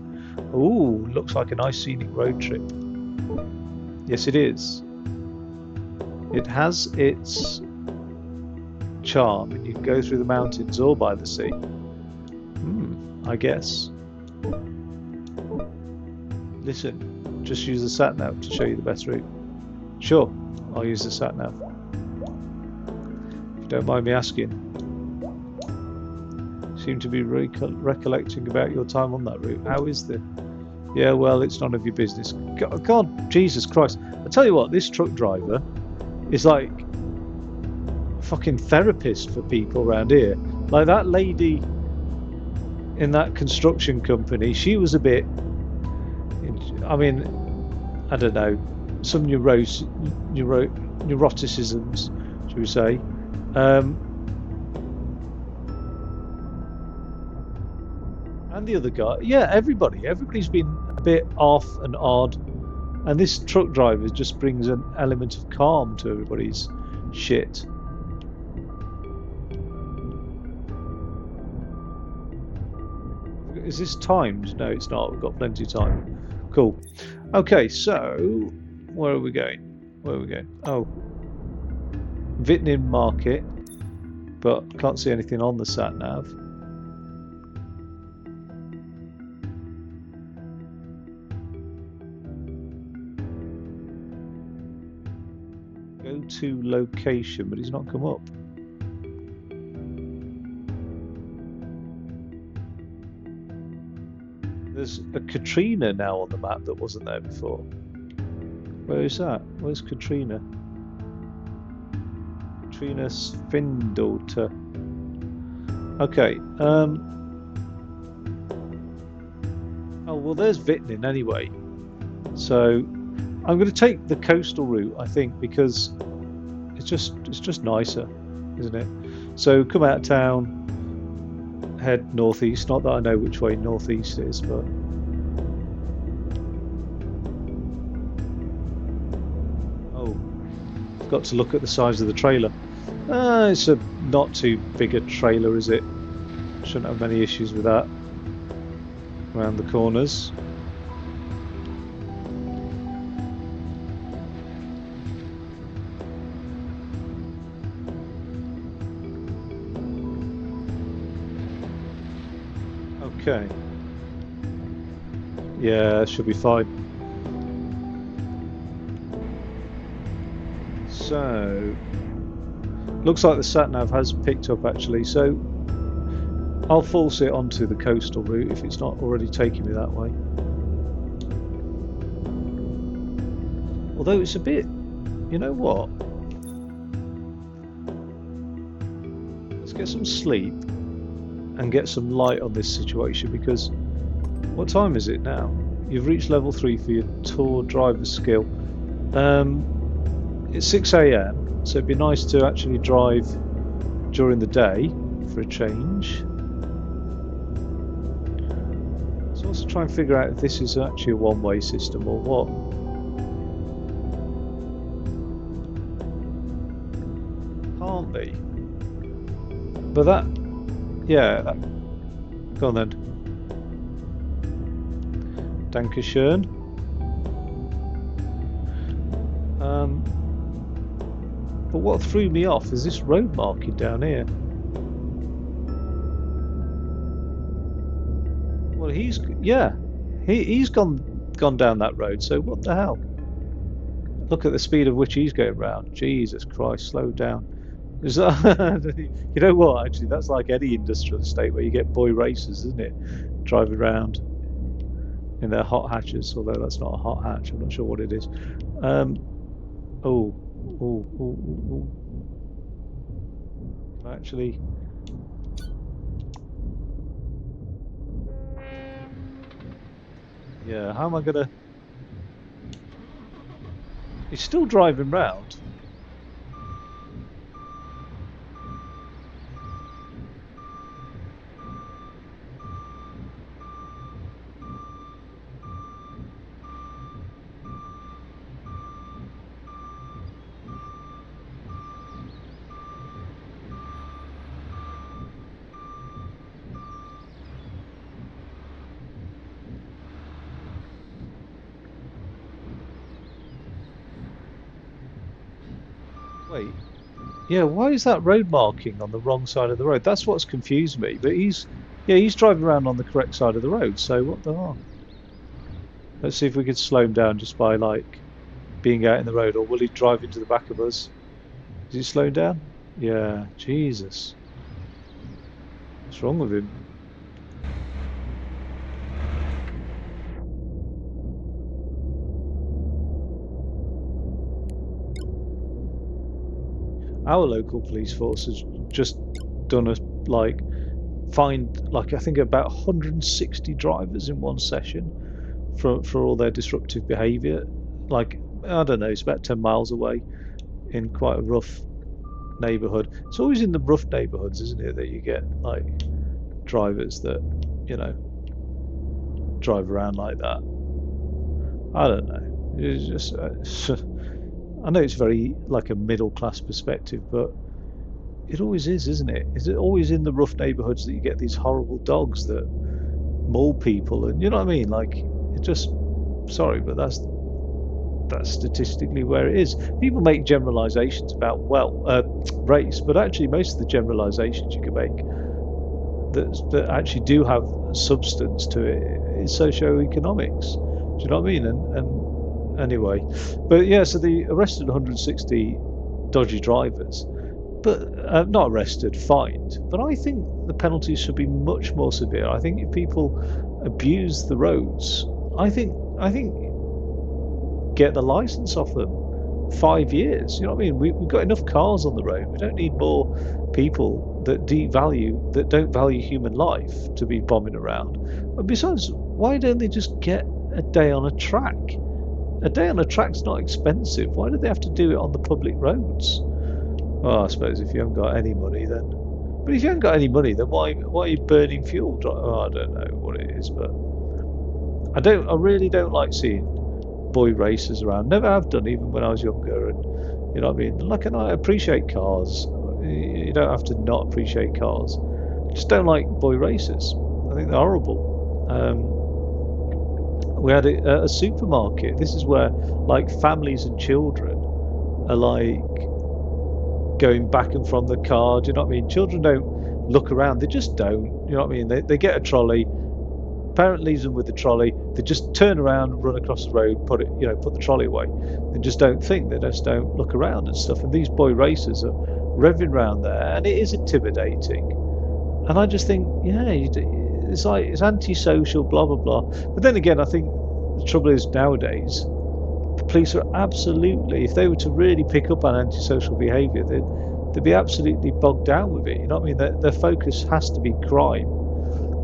Ooh, looks like a nice scenic road trip. Yes, it is. It has its charm, and you can go through the mountains or by the sea. I guess. Listen, just use the sat-nav to show you the best route. Sure, I'll use the sat-nav. If you don't mind me asking. Seem to be recollecting about your time on that route. How is the... Yeah, well, it's none of your business. God, Jesus Christ. I tell you what, this truck driver is like a fucking therapist for people around here. Like that lady in that construction company, she was a bit... I mean, I don't know, some neuroticisms, should we say. And the other guy, yeah, everybody's been a bit off and odd, and this truck driver just brings an element of calm to everybody's shit. Is this timed? No, it's not. We've got plenty of time. Cool. Okay, so where are we going? Oh, Vitnin Market, but can't see anything on the sat nav. Go to location, but he's not come up. There's a Katrina now on the map that wasn't there before. Where is that? Where's Katrina? Katrina Svindalter. Okay. Oh well, there's Vitnin anyway. So I'm going to take the coastal route, I think, because it's just nicer, isn't it? So come out of town, head northeast. Not that I know which way northeast is, but oh, I've got to look at the size of the trailer. It's a not too big a trailer, is it? Shouldn't have many issues with that. Around the corners. Okay. Yeah, should be fine. So, looks like the sat-nav has picked up actually, so I'll force it onto the coastal route if it's not already taking me that way. Although it's a bit, you know what? Let's get some sleep and get some light on this situation, because what time is it now? You've reached level 3 for your tour driver skill. It's 6 AM, so it'd be nice to actually drive during the day for a change. So let's try and figure out if this is actually a one-way system or what. Can't be. But that... yeah, go on then. Dankeschön. But what threw me off is this road marking down here. Well, he's gone down that road. So what the hell? Look at the speed of which he's going round. Jesus Christ, slow down. Is that, you know what? Actually, that's like any industrial estate where you get boy racers, isn't it? Driving around in their hot hatches, although that's not a hot hatch. I'm not sure what it is. Um, oh, oh. Can I actually? Yeah. How am I gonna? He's still driving round. Wait. Yeah. Why is that road marking on the wrong side of the road? That's what's confused me. But yeah, he's driving around on the correct side of the road. So what the hell? Let's see if we could slow him down just by like being out in the road, or will he drive into the back of us? Is he slowing down? Yeah. Jesus. What's wrong with him? Our local police force has just done a like find like I think about 160 drivers in one session for all their disruptive behaviour. Like I don't know, it's about 10 miles away in quite a rough neighbourhood. It's always in the rough neighbourhoods, isn't it, that you get like drivers that you know drive around like that. I don't know. It's just I know it's very like a middle class perspective, but it always is, isn't it? Is it always in the rough neighbourhoods that you get these horrible dogs that maul people, and you know what I mean? Like, it just sorry, but that's statistically where it is. People make generalizations about race, but actually most of the generalizations you can make that actually do have substance to it is socioeconomics. Do you know what I mean? And anyway, but yeah, so they arrested 160 dodgy drivers, but not arrested, fined. But I think the penalties should be much more severe. I think if people abuse the roads, I think get the license off them. 5 years. You know what I mean? We've got enough cars on the road. We don't need more people that don't value human life to be bombing around. And besides, why don't they just get a day on a track? A day on a track's not expensive. Why do they have to do it on the public roads? Well, I suppose if you haven't got any money, then. But if you haven't got any money, then why are you burning fuel? Oh, I don't know what it is, but I really don't like seeing boy racers around. Never have done, even when I was younger. And you know what I mean. Like, and I appreciate cars. You don't have to not appreciate cars. Just don't like boy racers. I think they're horrible. We had a supermarket. This is where like families and children are like going back and from the car. Do you know what I mean? Children don't look around. They just don't. You know what I mean? They get a trolley. Parent leaves them with the trolley. They just turn around, run across the road, put the trolley away. They just don't think. They just don't look around and stuff. And these boy racers are revving around there, and it is intimidating. And I just think, yeah, it's like it's antisocial, blah blah blah. But then again, I think the trouble is nowadays the police are absolutely, if they were to really pick up on antisocial behaviour, they'd be absolutely bogged down with it. You know what I mean? Their focus has to be crime.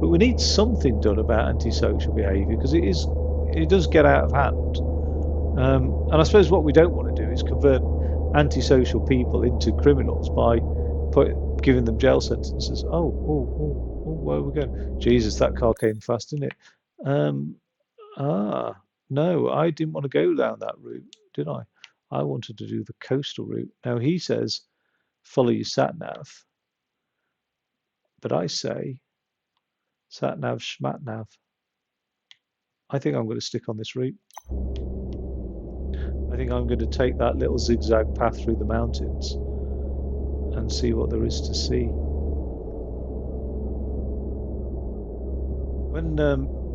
But we need something done about antisocial behaviour because it does get out of hand. And I suppose what we don't want to do is convert antisocial people into criminals by giving them jail sentences. Where are we going? Jesus, that car came fast, didn't it? Um, no, I didn't want to go down that route, did I? I wanted to do the coastal route. Now he says follow your sat nav, but I say sat nav schmat nav. I think I'm going to stick on this route. I think I'm going to take that little zigzag path through the mountains and see what there is to see.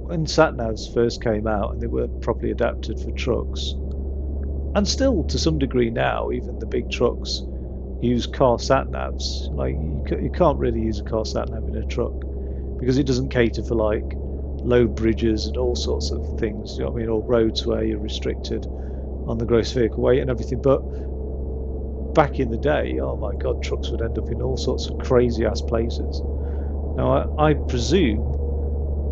When sat navs first came out and they weren't properly adapted for trucks, and still to some degree now, even the big trucks use car sat navs. Like you can't really use a car sat nav in a truck because it doesn't cater for like low bridges and all sorts of things. You know what I mean? Or roads where you're restricted on the gross vehicle weight and everything. But back in the day, oh my God, trucks would end up in all sorts of crazy ass places. Now, I presume,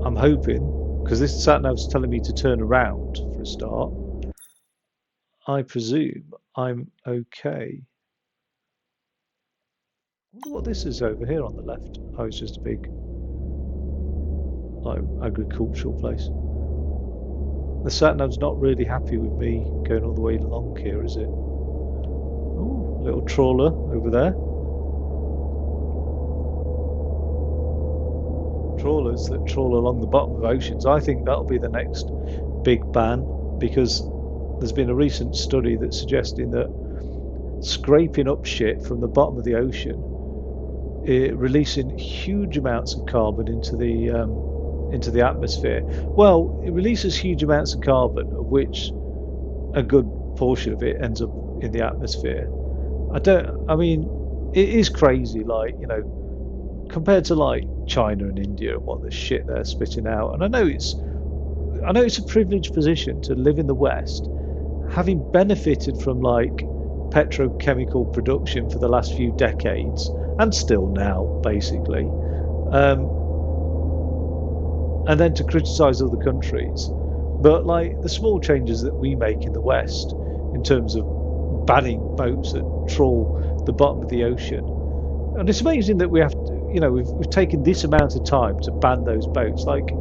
I'm hoping, because this sat nav's telling me to turn around for a start, I presume I'm okay. I wonder what this is over here on the left. Oh, it's just a big, like, agricultural place. The sat nav's not really happy with me going all the way along here, is it? Oh, little trawler over there. Trawlers that trawl along the bottom of oceans. I think that'll be the next big ban, because there's been a recent study that's suggesting that scraping up shit from the bottom of the ocean, releasing huge amounts of carbon into the atmosphere. Well, it releases huge amounts of carbon, of which a good portion of it ends up in the atmosphere. I mean, it is crazy, like, compared to like China and India and what the shit they're spitting out. And I know it's a privileged position to live in the West, having benefited from like petrochemical production for the last few decades, and still now, basically. And then to criticize other countries. But like the small changes that we make in the West in terms of banning boats that trawl the bottom of the ocean. And it's amazing that we have to, we've taken this amount of time to ban those boats. Like,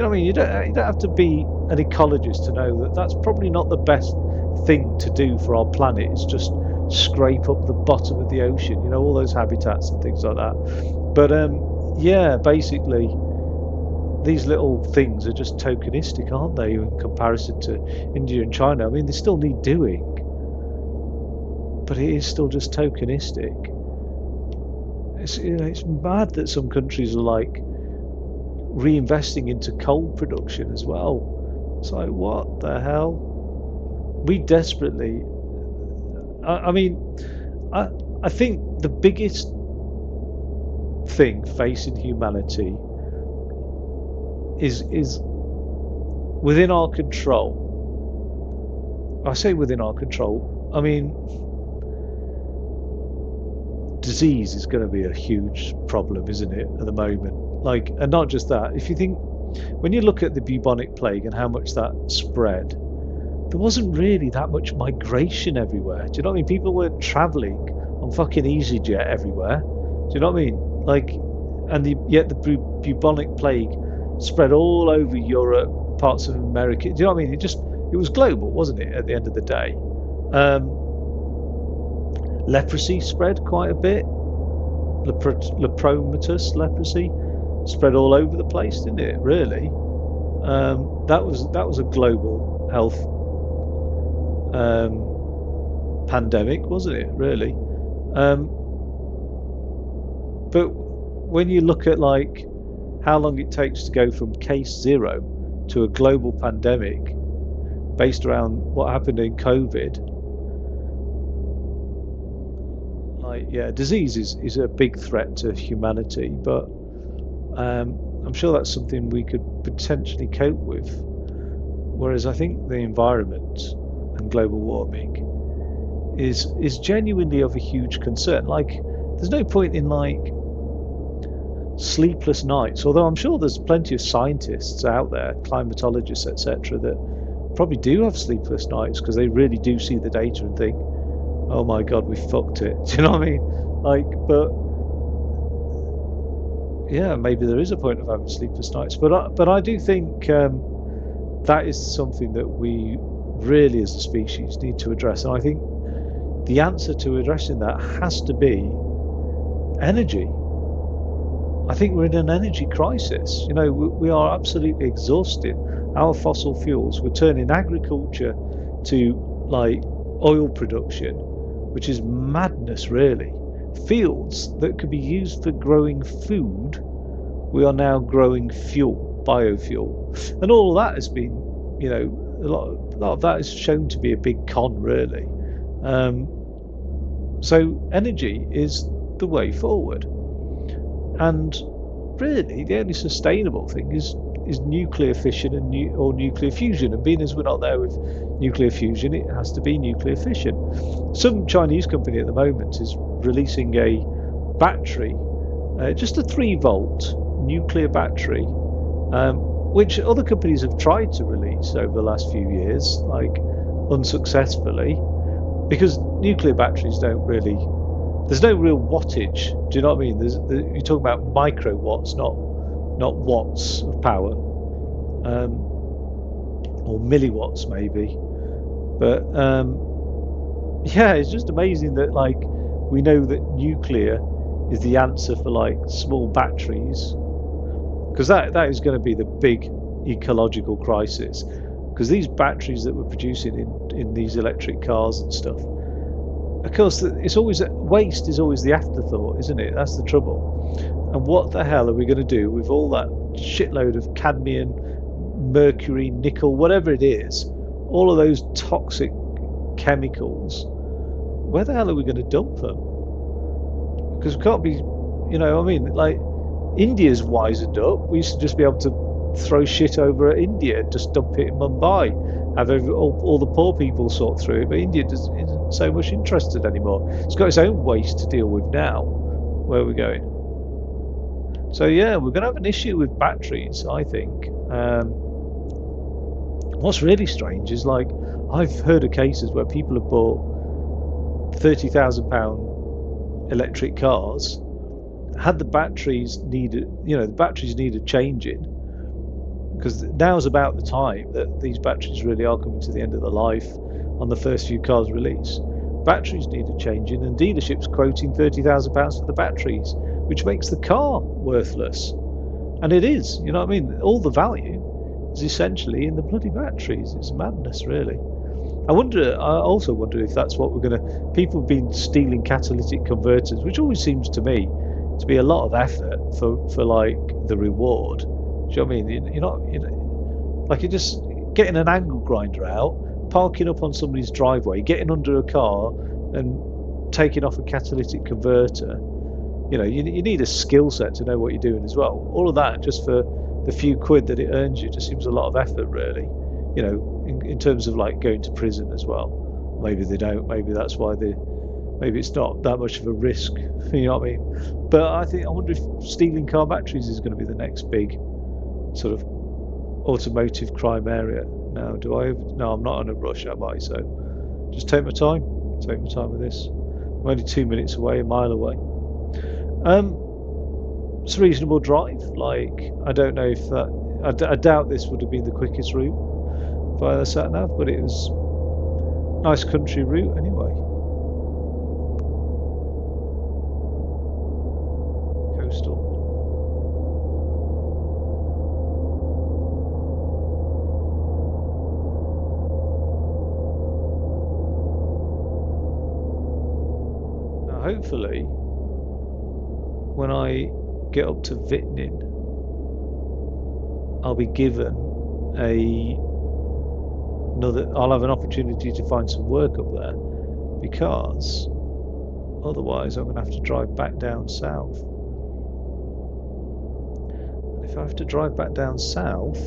I mean, you don't have to be an ecologist to know that that's probably not the best thing to do for our planet. It's just scrape up the bottom of the ocean, all those habitats and things like that. But yeah, basically, these little things are just tokenistic, aren't they, in comparison to India and China? I mean, they still need doing, but it is still just tokenistic. It's mad that some countries are like reinvesting into coal production as well. It's like, what the hell? We desperately. I mean, I think the biggest thing facing humanity is within our control. I say within our control. I mean, disease is going to be a huge problem, isn't it, at the moment? Like, and not just that. If you think, when you look at the bubonic plague and how much that spread, there wasn't really that much migration everywhere. Do you know what I mean? People weren't traveling on fucking EasyJet everywhere. Do you know what I mean? Like, and yet the bubonic plague spread all over Europe, parts of America. Do you know what I mean? It was global, wasn't it, at the end of the day? Leprosy spread quite a bit. Lepromatous leprosy spread all over the place, didn't it? Really, that was a global health pandemic, wasn't it? Really, but when you look at like how long it takes to go from case zero to a global pandemic based around what happened in COVID. Like, yeah, disease is a big threat to humanity, but I'm sure that's something we could potentially cope with. Whereas I think the environment and global warming is genuinely of a huge concern. Like, there's no point in like sleepless nights, although I'm sure there's plenty of scientists out there, climatologists, etc., that probably do have sleepless nights because they really do see the data and think, oh my God, we fucked it. Do you know what I mean? Like, but yeah, maybe there is a point of having sleepless nights. But I do think that is something that we really, as a species, need to address. And I think the answer to addressing that has to be energy. I think we're in an energy crisis. We are absolutely exhausting our fossil fuels. We're turning agriculture to like oil production, which is madness, really. Fields that could be used for growing food, we are now growing fuel, biofuel, and all of that has been, a lot of that is shown to be a big con, really. So energy is the way forward. And really, the only sustainable thing is is nuclear fission and or nuclear fusion. And being as we're not there with nuclear fusion, it has to be nuclear fission. Some Chinese company at the moment is releasing a battery, just a 3-volt nuclear battery, which other companies have tried to release over the last few years, like unsuccessfully, because nuclear batteries don't really. There's no real wattage. Do you know what I mean? You're talking about microwatts, not watts of power, or milliwatts maybe. But yeah, it's just amazing that like we know that nuclear is the answer for like small batteries, because that is going to be the big ecological crisis. Because these batteries that we're producing in these electric cars and stuff, of course, it's always waste is always the afterthought, isn't it? That's the trouble. And what the hell are we going to do with all that shitload of cadmium, mercury, nickel, whatever it is, all of those toxic chemicals? Where the hell are we going to dump them? Because we can't be, you know, I mean, like India's wisened up. We used to just be able to throw shit over at India, just dump it in Mumbai, have all the poor people sort through it. But India isn't so much interested anymore. It's got its own waste to deal with now. Where are we going? So yeah, we're going to have an issue with batteries, I think. What's really strange is like I've heard of cases where people have bought £30,000 electric cars, had the batteries needed, you know, the batteries needed changing, because now's about the time that these batteries really are coming to the end of their life on the first few cars released. Batteries needed changing, and dealerships quoting £30,000 for the batteries, which makes the car worthless. And it is, you know what I mean? All the value is essentially in the bloody batteries. It's madness, really. I also wonder if that's what we're going to. People have been stealing catalytic converters, which always seems to me to be a lot of effort for like the reward. Do you know what I mean? You're not, you know, like you're just getting an angle grinder out, parking up on somebody's driveway, getting under a car, and taking off a catalytic converter. You know, you need a skill set to know what you're doing as well. All of that just for the few quid that it earns you just seems a lot of effort, really. You know, in terms of like going to prison as well. Maybe they don't. Maybe that's why maybe it's not that much of a risk. You know what I mean? But I wonder if stealing car batteries is going to be the next big sort of automotive crime area. Now, no, I'm not in a rush, am I? So just take my time. Take my time with this. I'm only 2 minutes away, a mile away. It's a reasonable drive. Like, I don't know if that. I doubt this would have been the quickest route via the sat nav, but it was a nice country route anyway. Coastal. Now, hopefully, when I get up to Vitnin, I'll be given I'll have an opportunity to find some work up there, because otherwise I'm going to have to drive back down south. And if I have to drive back down south,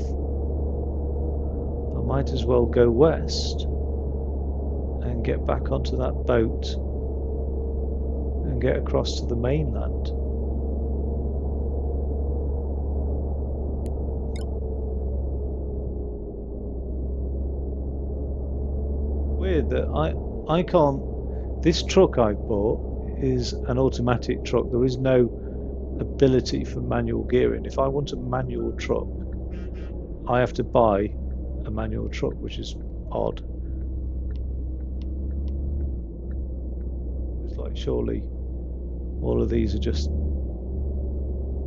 I might as well go west and get back onto that boat and get across to the mainland. Weird that I can't. This truck I've bought is an automatic truck. There is no ability for manual gearing. If I want a manual truck, I have to buy a manual truck, which is odd. It's like, surely all of these are just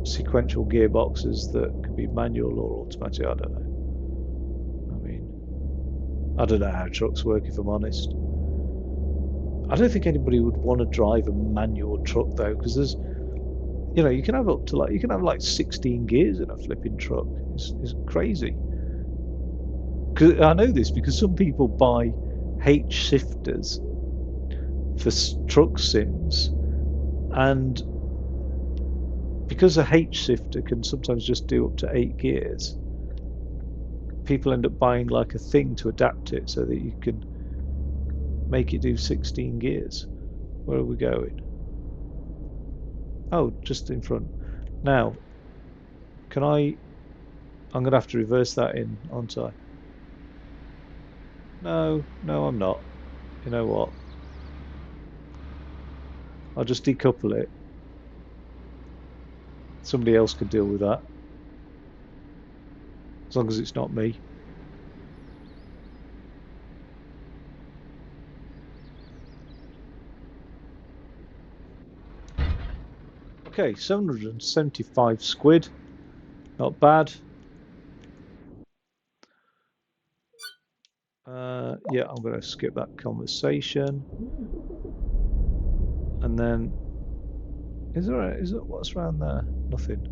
sequential gearboxes that can be manual or automatic. I don't know. I don't know how trucks work, if I'm honest. I don't think anybody would want to drive a manual truck though, because there's, you know, you can have like 16 gears in a flipping truck. It's crazy. Because I know this because some people buy H shifters for truck sims, and because a H shifter can sometimes just do up to 8 gears, people end up buying like a thing to adapt it so that you can make it do 16 gears. Where are we going? Oh, just in front. Now, can I... I'm going to have to reverse that in, aren't I? No, no, I'm not. You know what? I'll just decouple it. Somebody else could deal with that, as long as it's not me. Okay, 775 squid. Not bad. Yeah, I'm going to skip that conversation. And then, is it what's around there? Nothing.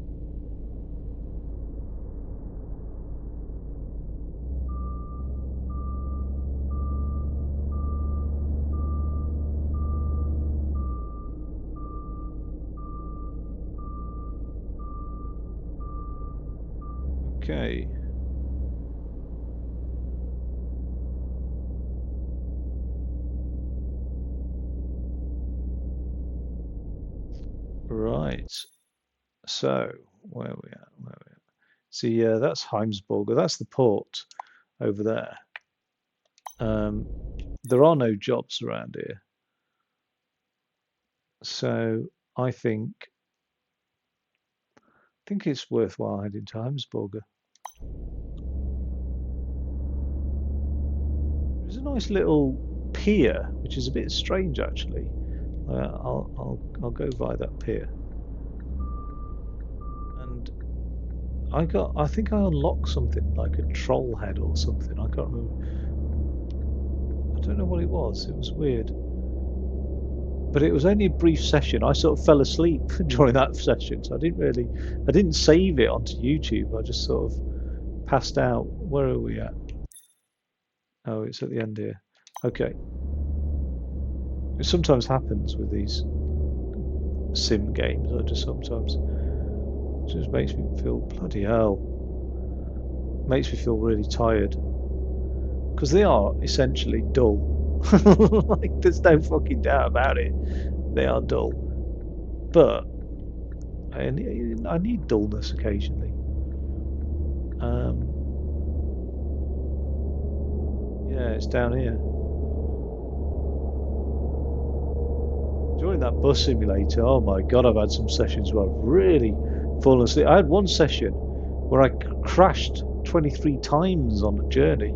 Okay. Right. So, where are we at? Where are we at? See, yeah, that's Heimsburger. That's the port over there. There are no jobs around here. So, I think it's worthwhile heading to Heimsburger. There's a nice little pier, which is a bit strange actually. I'll go by that pier. And I think I unlocked something like a troll head or something. I can't remember. I don't know what it was. It was weird. But it was only a brief session. I sort of fell asleep during that session, so I didn't save it onto YouTube. I just sort of passed out. Where are we at? Oh, it's at the end here. Okay. It sometimes happens with these sim games. I just sometimes it just makes me feel bloody hell. Makes me feel really tired because they are essentially dull. Like there's no fucking doubt about it. They are dull, but I need dullness occasionally. Um, yeah, it's down here. During that bus simulator, oh my god, I've had some sessions where I've really fallen asleep. I had one session where I crashed 23 times on a journey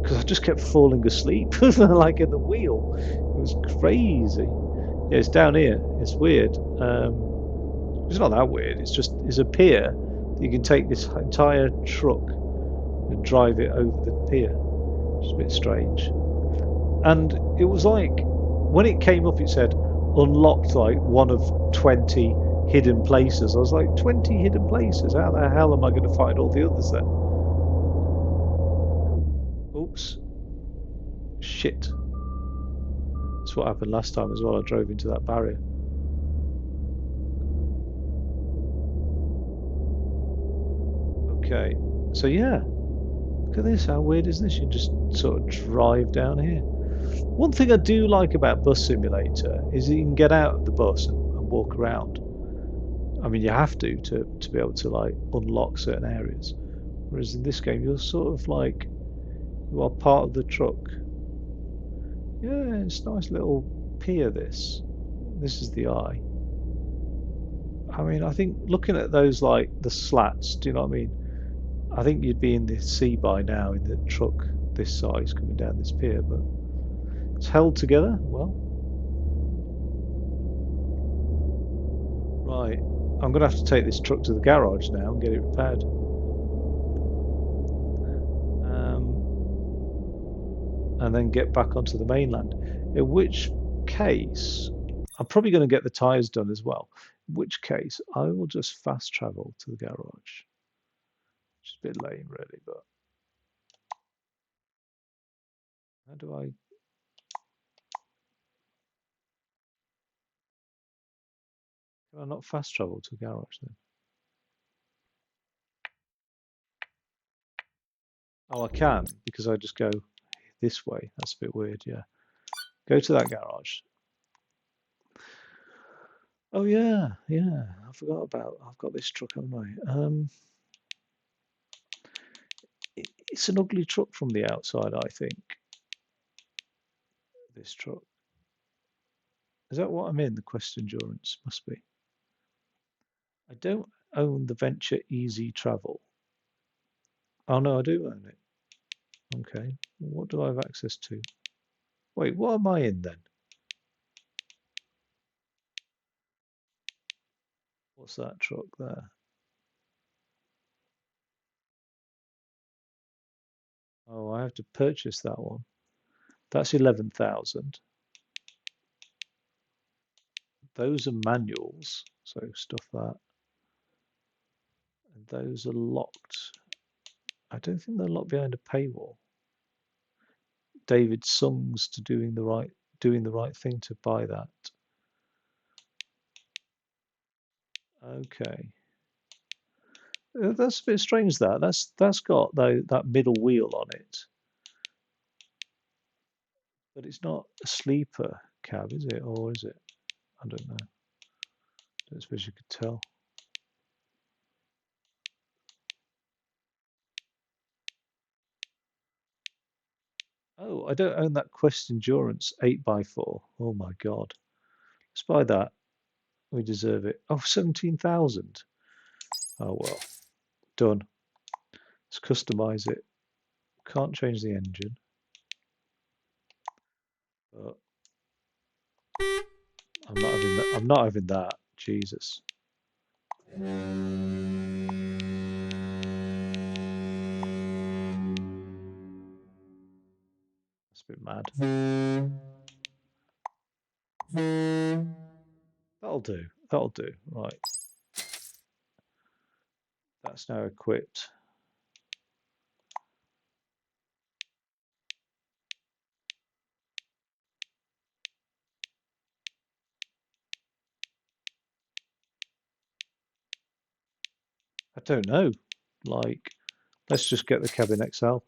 because I just kept falling asleep, like at the wheel. It was crazy. Yeah, it's down here. It's weird. It's not that weird. It's a pier. You can take this entire truck and drive it over the pier. It's a bit strange. And it was like when it came up, it said unlocked like one of 20 hidden places. I was like, 20 hidden places? How the hell am I going to find all the others then? Oops. Shit. That's what happened last time as well. I drove into that barrier. Okay. So yeah, look at this. How weird is this? You just sort of drive down here. One thing I do like about Bus Simulator is that you can get out of the bus and walk around. I mean, you have to be able to like unlock certain areas. Whereas in this game, you're sort of like you are part of the truck. Yeah, it's a nice little pier. This is the eye. I mean, I think looking at those like the slats, do you know what I mean? I think you'd be in the sea by now in the truck this size coming down this pier, but it's held together well. Right, I'm gonna have to take this truck to the garage now and get it repaired. And then get back onto the mainland. In which case, I'm probably going to get the tyres done as well. In which case, I will just fast travel to the garage. Which is a bit lame, really, but how do I? Can I not fast travel to the garage then? Oh, I can because I just go this way. That's a bit weird. Yeah. Go to that garage. Oh yeah, yeah. I forgot about. I've got this truck, haven't I? It's an ugly truck from the outside. I think this truck. Is that what I'm in? The Quest Endurance must be. I don't own the Venture Easy Travel. Oh no, I do own it. Okay. What do I have access to? Wait, what am I in then? What's that truck there? Oh, I have to purchase that one. That's 11,000. Those are manuals, so stuff that. And those are locked. I don't think they're locked behind a paywall. David Sung's to doing the right thing to buy that. Okay. That's a bit strange. That's got that middle wheel on it, but it's not a sleeper cab, is it? Or is it? I don't know. Don't suppose you could tell. Oh, I don't own that Quest Endurance 8x4. Oh my God. Let's buy that. We deserve it. Oh, 17,000. Oh well. Done. Let's customize it. Can't change the engine. But I'm not having that. I'm not having that. Jesus. That's a bit mad. That'll do. That'll do. Right. That's now equipped. I don't know. Like, let's just get the cabin XL.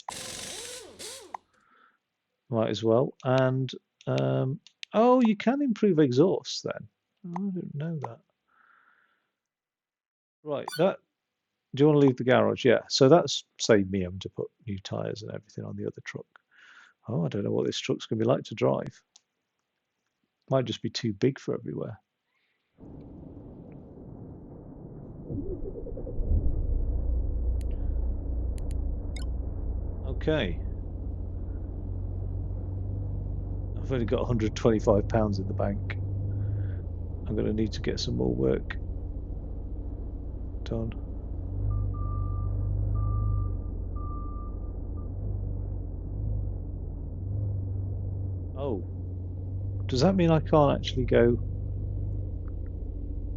Might as well. And oh, you can improve exhaust then. Oh, I didn't know that. Right. That. Do you want to leave the garage? Yeah. So that's saved me having to put new tires and everything on the other truck. Oh, I don't know what this truck's going to be like to drive. Might just be too big for everywhere. Okay. I've only got £125 in the bank. I'm going to need to get some more work done. Oh, does that mean I can't actually go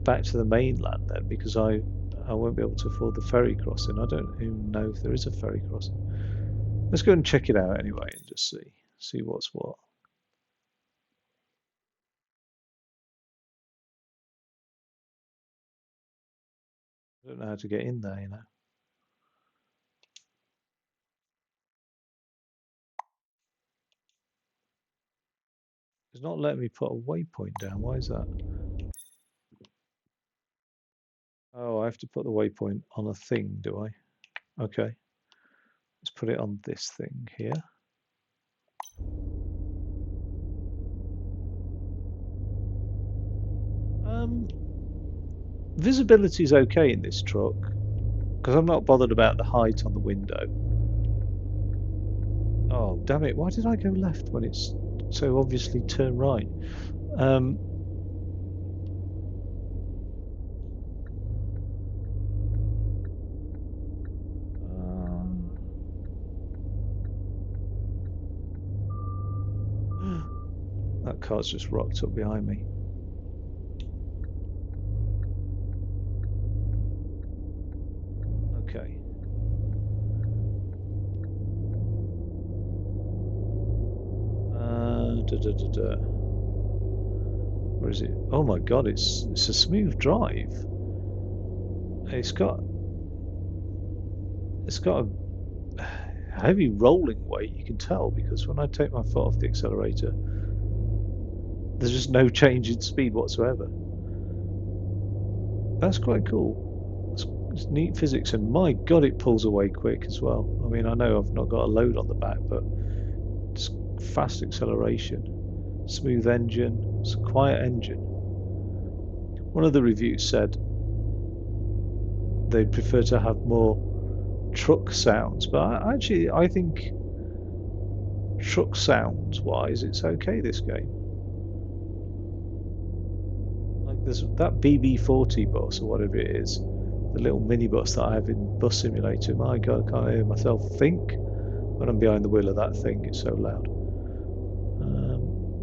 back to the mainland then? Because I won't be able to afford the ferry crossing. I don't even know if there is a ferry crossing. Let's go and check it out anyway and just see what's what. I don't know how to get in there, you know. It's not letting me put a waypoint down. Why is that? Oh, I have to put the waypoint on a thing, do I? Okay. Let's put it on this thing here. Visibility is okay in this truck because I'm not bothered about the height on the window. Oh, damn it. Why did I go left when it's so obviously turn right? Um, that car's just rocked up behind me. Okay. Where is it? Oh my God, it's a smooth drive. It's got a heavy rolling weight, you can tell, because when I take my foot off the accelerator, there's just no change in speed whatsoever. That's quite cool. It's neat physics, and my God, it pulls away quick as well. I mean, I know I've not got a load on the back, but it's fast acceleration, smooth engine, it's a quiet engine. One of the reviews said they'd prefer to have more truck sounds, but I think truck sounds wise, it's okay, this game. Like there's that BB40 bus or whatever it is, the little minibus that I have in Bus Simulator. My God, I can't hear myself think when I'm behind the wheel of that thing. It's so loud.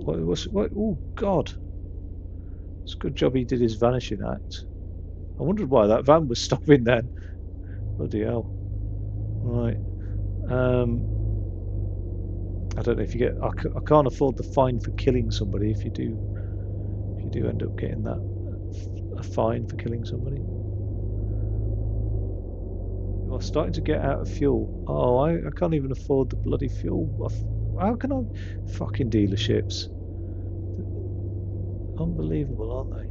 What? Oh God! It's a good job he did his vanishing act. I wondered why that van was stopping then. Bloody hell! Right. I don't know if you get. I can't afford the fine for killing somebody. If you do end up getting that a fine for killing somebody. You're starting to get out of fuel. Oh, I can't even afford the bloody fuel. How can I? Fucking dealerships. Unbelievable, aren't they?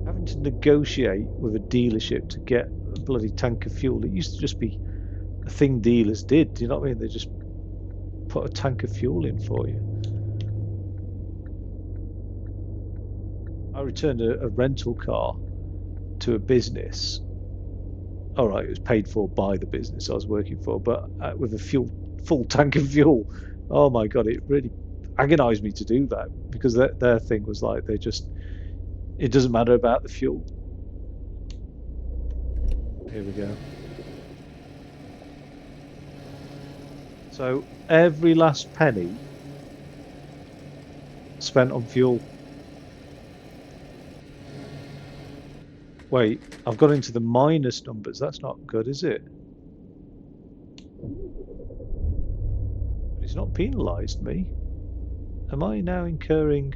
Having to negotiate with a dealership to get a bloody tank of fuel. It used to just be a thing dealers did. Do you know what I mean? They just put a tank of fuel in for you. I returned a rental car to a business. All right, it was paid for by the business I was working for, but with a full tank of fuel. Oh my God, it really agonized me to do that because their thing was like it doesn't matter about the fuel. Here we go. So every last penny spent on fuel. Wait, I've got into the minus numbers. That's not good, is it? But it's not penalised me. Am I now incurring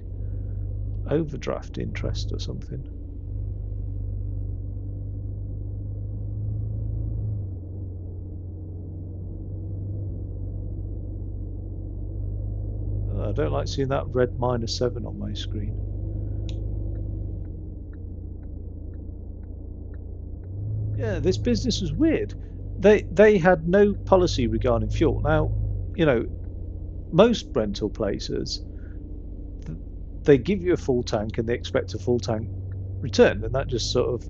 overdraft interest or something? I don't like seeing that red -7 on my screen. Yeah, this business was weird. They had no policy regarding fuel. Now, you know, most rental places they give you a full tank and they expect a full tank return, and that just sort of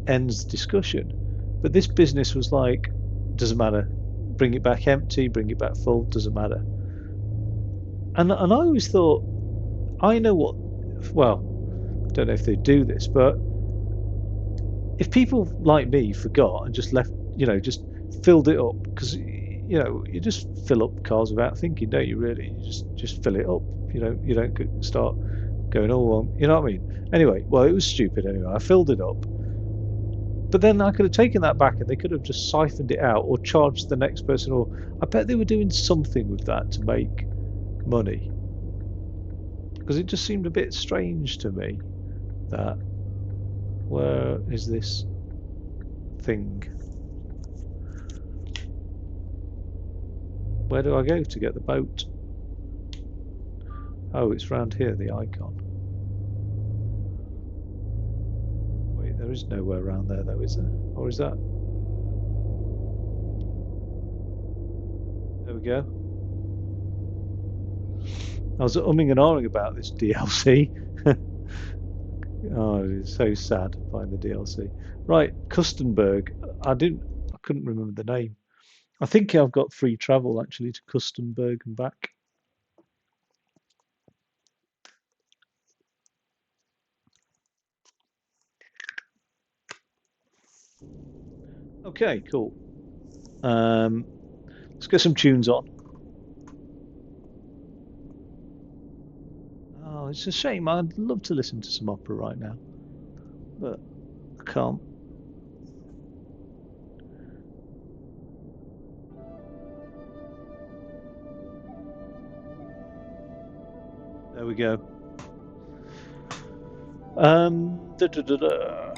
ends the discussion. But this business was like, doesn't matter, bring it back empty, bring it back full, doesn't matter. And I always thought, I know what. Well, don't know if they do this, but if people like me forgot and just left, just filled it up, because you just fill up cars without thinking, don't you? Really, you just fill it up. You don't start going, oh well, you know what I mean. Anyway, well, it was stupid anyway. I filled it up, but then I could have taken that back and they could have just siphoned it out or charged the next person, or I bet they were doing something with that to make money, because it just seemed a bit strange to me that where is this thing? Where do I go to get the boat? Oh, it's round here, the icon. Wait, there is nowhere around there though, is there? Or is that? There we go. I was umming and ahhing about this DLC. Oh, it's so sad buying the DLC. Right, Kustenberg. I couldn't remember the name. I think I've got free travel actually to Kustenberg and back. Okay, cool. Um, let's get some tunes on. Oh, it's a shame. I'd love to listen to some opera right now, but I can't. There we go. Da, da, da.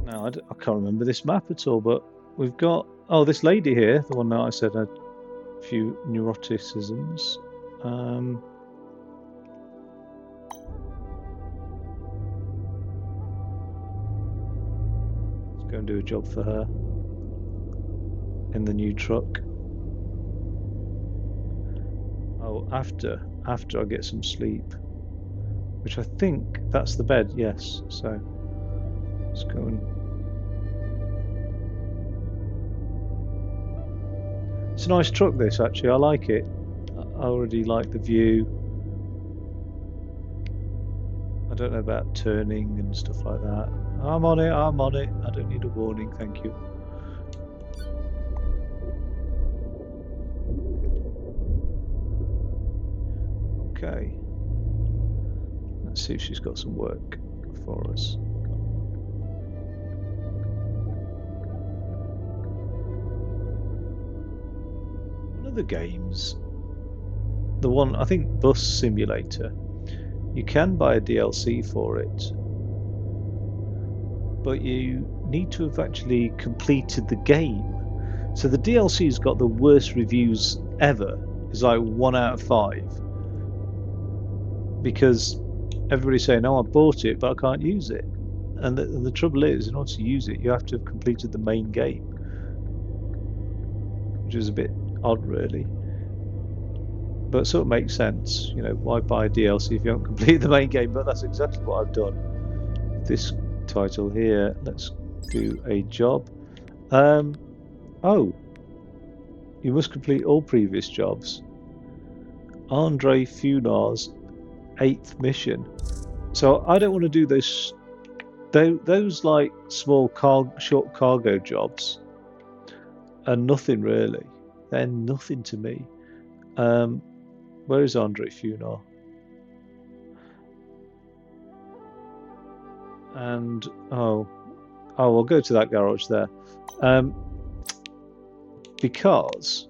No, I can't remember this map at all, but we've got, oh, this lady here, the one that I said had a few neuroticisms. Let's go and do a job for her in the new truck. Oh, after I get some sleep, which I think that's the bed, yes. So let's go and. It's a nice truck, this, actually. I like it. I already like the view. I don't know about turning and stuff like that. I'm on it, I'm on it. I don't need a warning, thank you. Okay. Let's see if she's got some work for us. One of the games, the one, I think Bus Simulator, you can buy a DLC for it, but you need to have actually completed the game. So the DLC's got the worst reviews ever. It's like 1 out of 5. Because everybody's saying, oh, I bought it, but I can't use it. And the trouble is, in order to use it, you have to have completed the main game. Which is a bit odd, really. But it sort of makes sense. You know, why buy DLC if you haven't completed the main game? But that's exactly what I've done. This title here, let's do a job. Oh, you must complete all previous jobs. Andre Funar's 8th mission. So I don't want to do those like small short cargo jobs are nothing really. They're nothing to me. Where is Andre Funar? And I'll go to that garage there. Because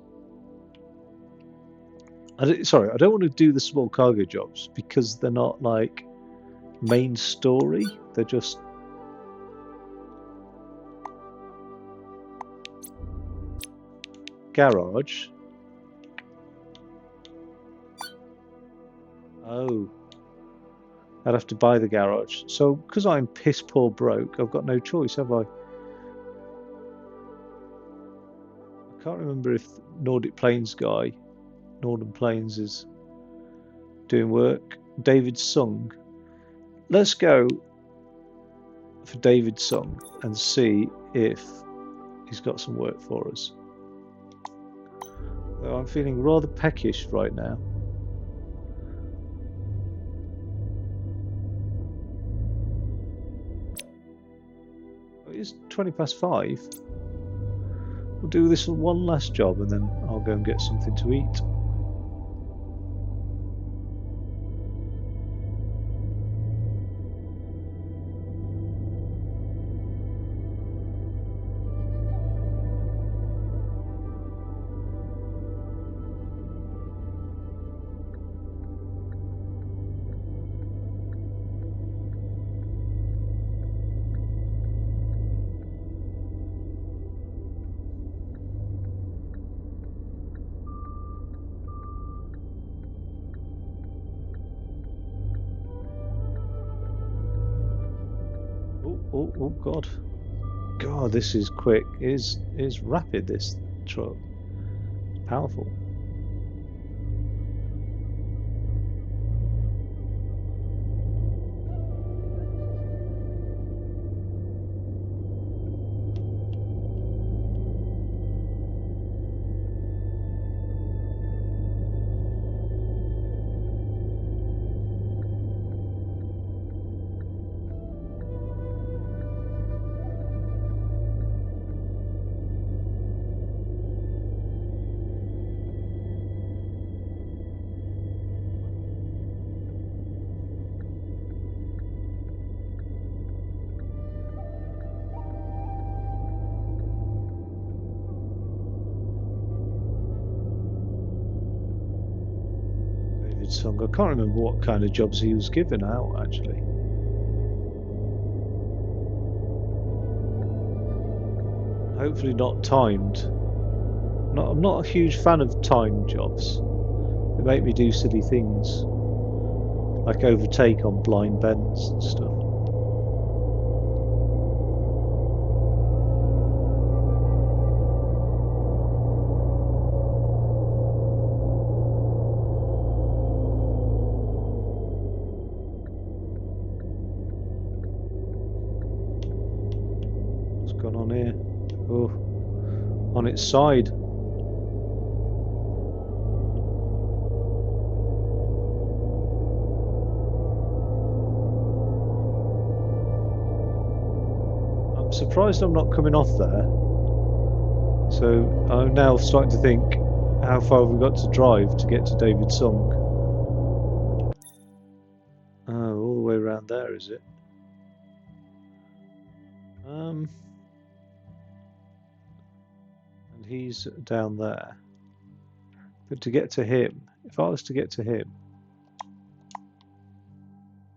I don't want to do the small cargo jobs because they're not like main story. They're just garage. Oh, I'd have to buy the garage. So because I'm piss poor broke, I've got no choice, have I? I can't remember if Northern Plains is doing work. David Sung. Let's go for David Sung and see if he's got some work for us. Though I'm feeling rather peckish right now. It's 5:20. We'll do this one last job and then I'll go and get something to eat. Oh God. God, this is quick. It is rapid, this truck. It's powerful. Song. I can't remember what kind of jobs he was given out, actually. Hopefully not timed. I'm not a huge fan of timed jobs. They make me do silly things, like overtake on blind bends and stuff. What's gone on here? Oh, on its side. I'm surprised I'm not coming off there. So I'm now starting to think, how far have we got to drive to get to David Song? Oh, all the way around there, is it? And he's down there. But to get to him, if I was to get to him,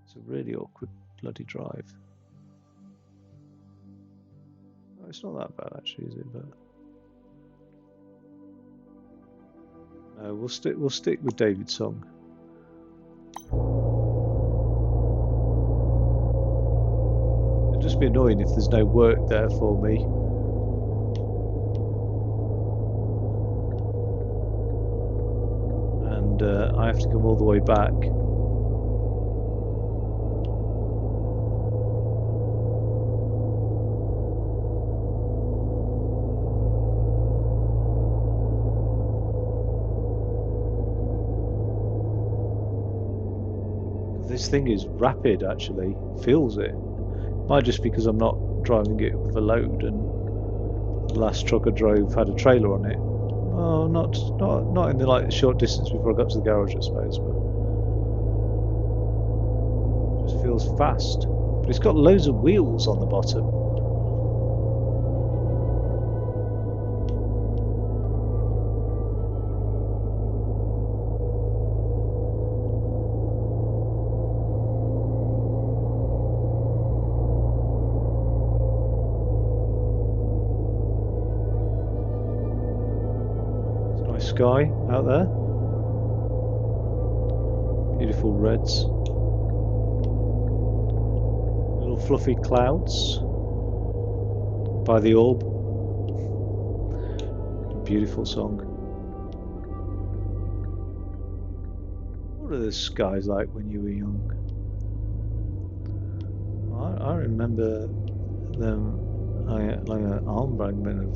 it's a really awkward bloody drive. Oh, it's not that bad actually, is it? But no, we'll stick with David Song. It'd just be annoying if there's no work there for me. And I have to come all the way back. This thing is rapid, actually. Feels it. Might just because I'm not driving it with a load, and the last truck I drove had a trailer on it. Oh, not in the short distance before I got to the garage, I suppose, but it just feels fast. But it's got loads of wheels on the bottom. Sky out there, beautiful reds, little fluffy clouds by the orb. Beautiful song. What are the skies like when you were young? I remember them like an arm fragment of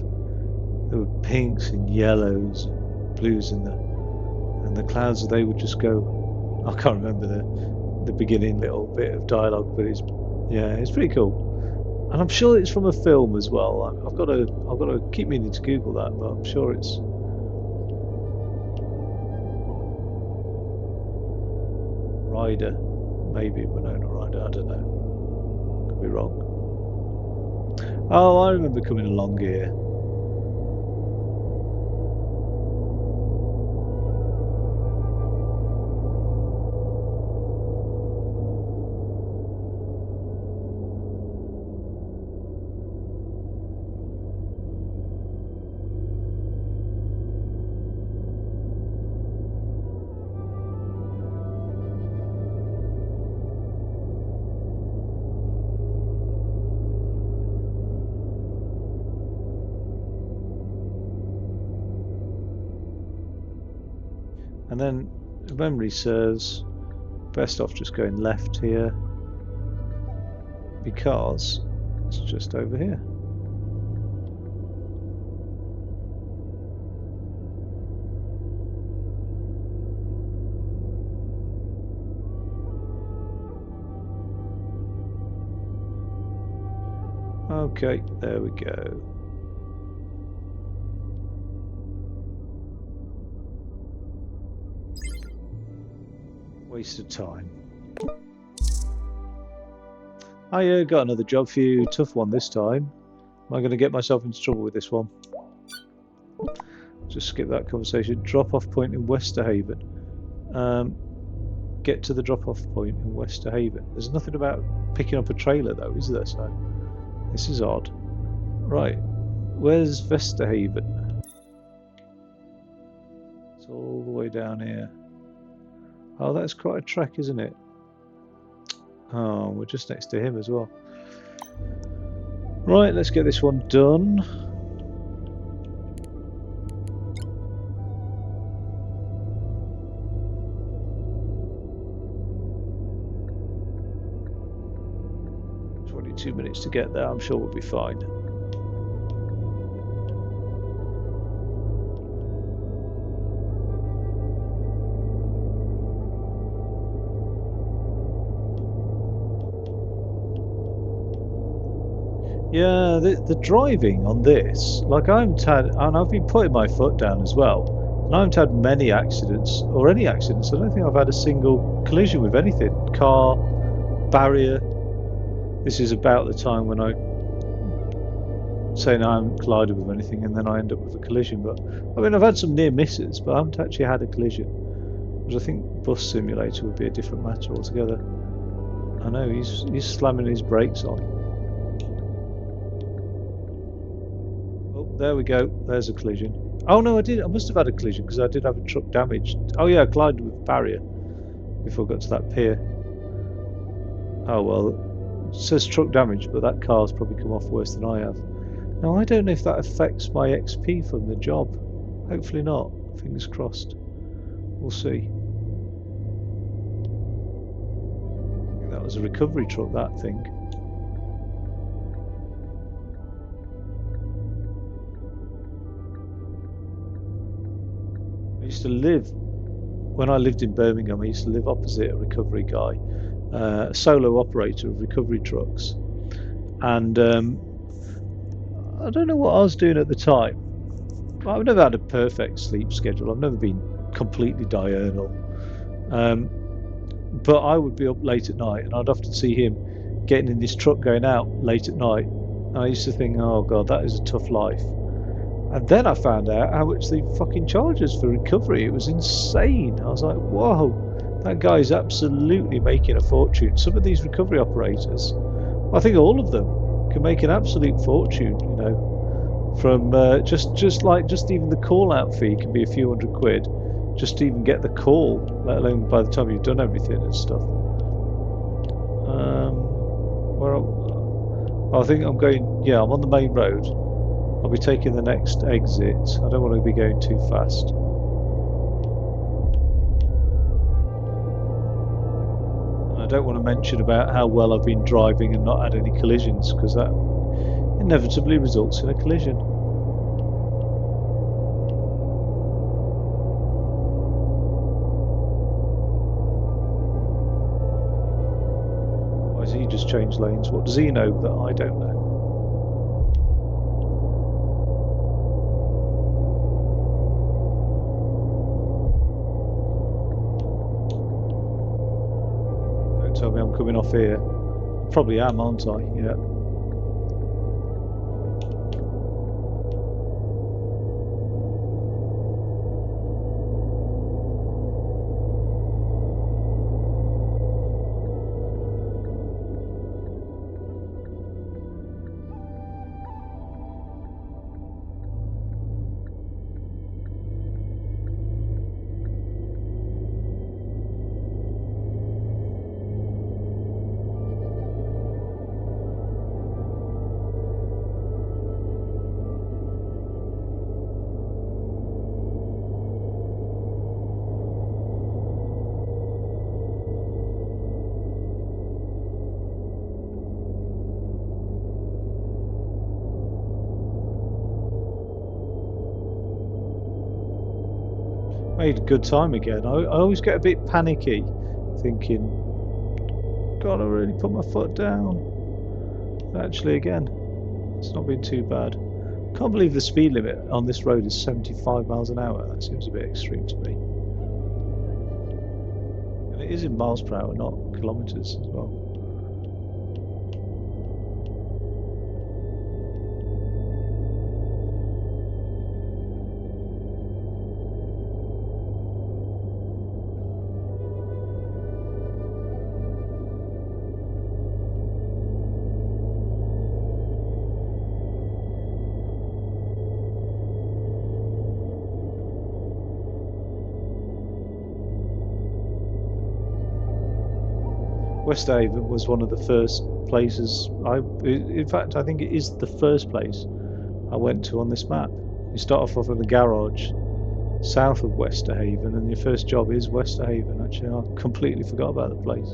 there were pinks and yellows and blues and the clouds, they would just go. I can't remember the beginning little bit of dialogue, but it's pretty cool, and I'm sure it's from a film as well. I've got to keep meaning to Google that, but I'm sure it's Ryder, maybe Winona Ryder. I don't know. Could be wrong. Oh, I remember coming along here. And then, if memory serves, best off just going left here because it's just over here. Okay, there we go. Waste of time. I got another job for you. Tough one this time. Am I going to get myself into trouble with this one? Just skip that conversation. Drop-off point in Westerhaven. get to the drop-off point in Westerhaven. There's nothing about picking up a trailer though, is there? So this is odd. Right, where's Westerhaven? It's all the way down here. Oh, that's quite a trek, isn't it? Oh, we're just next to him as well. Right, let's get this one done. Only 2 minutes to get there. I'm sure we'll be fine. Yeah, the driving on this, like I haven't had, and I've been putting my foot down as well, and I haven't had many accidents, or any accidents. I don't think I've had a single collision with anything. Car, barrier. This is about the time when I say I haven't collided with anything, and then I end up with a collision. But I mean, I've had some near misses, but I haven't actually had a collision. Because I think Bus Simulator would be a different matter altogether. I know he's slamming his brakes on. Oh, there we go. There's a collision. Oh no, I must have had a collision because I did have a truck damaged. Oh yeah, I collided with a barrier before I got to that pier. Oh well. It says truck damage, but that car's probably come off worse than I have. Now, I don't know if that affects my XP from the job. Hopefully not. Fingers crossed. We'll see. I think that was a recovery truck, that thing. I used to live, when I lived in Birmingham, I used to live opposite a recovery guy. A solo operator of recovery trucks, and I don't know what I was doing at the time. I've never had a perfect sleep schedule. I've never been completely diurnal, but I would be up late at night, and I'd often see him getting in this truck going out late at night. And I used to think, oh god, that is a tough life. And then I found out how much they fucking charge us for recovery. It was insane. I was like, whoa. That guy is absolutely making a fortune. Some of these recovery operators, I think all of them, can make an absolute fortune. You know, from just even the call out fee can be a few £100 just to even get the call, let alone by the time you've done everything and stuff. I think I'm going. Yeah, I'm on the main road. I'll be taking the next exit. I don't want to be going too fast. I don't want to mention about how well I've been driving and not had any collisions, because that inevitably results in a collision. Why has he just changed lanes? What does he know that I don't know? Tell me I'm coming off here. Probably am, aren't I? Yeah. Made a good time again. I always get a bit panicky, thinking, God, I really put my foot down. But actually, again, it's not been too bad. Can't believe the speed limit on this road is 75 miles an hour. That seems a bit extreme to me. And it is in miles per hour, not kilometres as well. Westhaven was one of the first places in fact, I think it is the first place I went to on this map. You start off in the garage south of Westerhaven, and your first job is Westerhaven. Actually, I completely forgot about the place.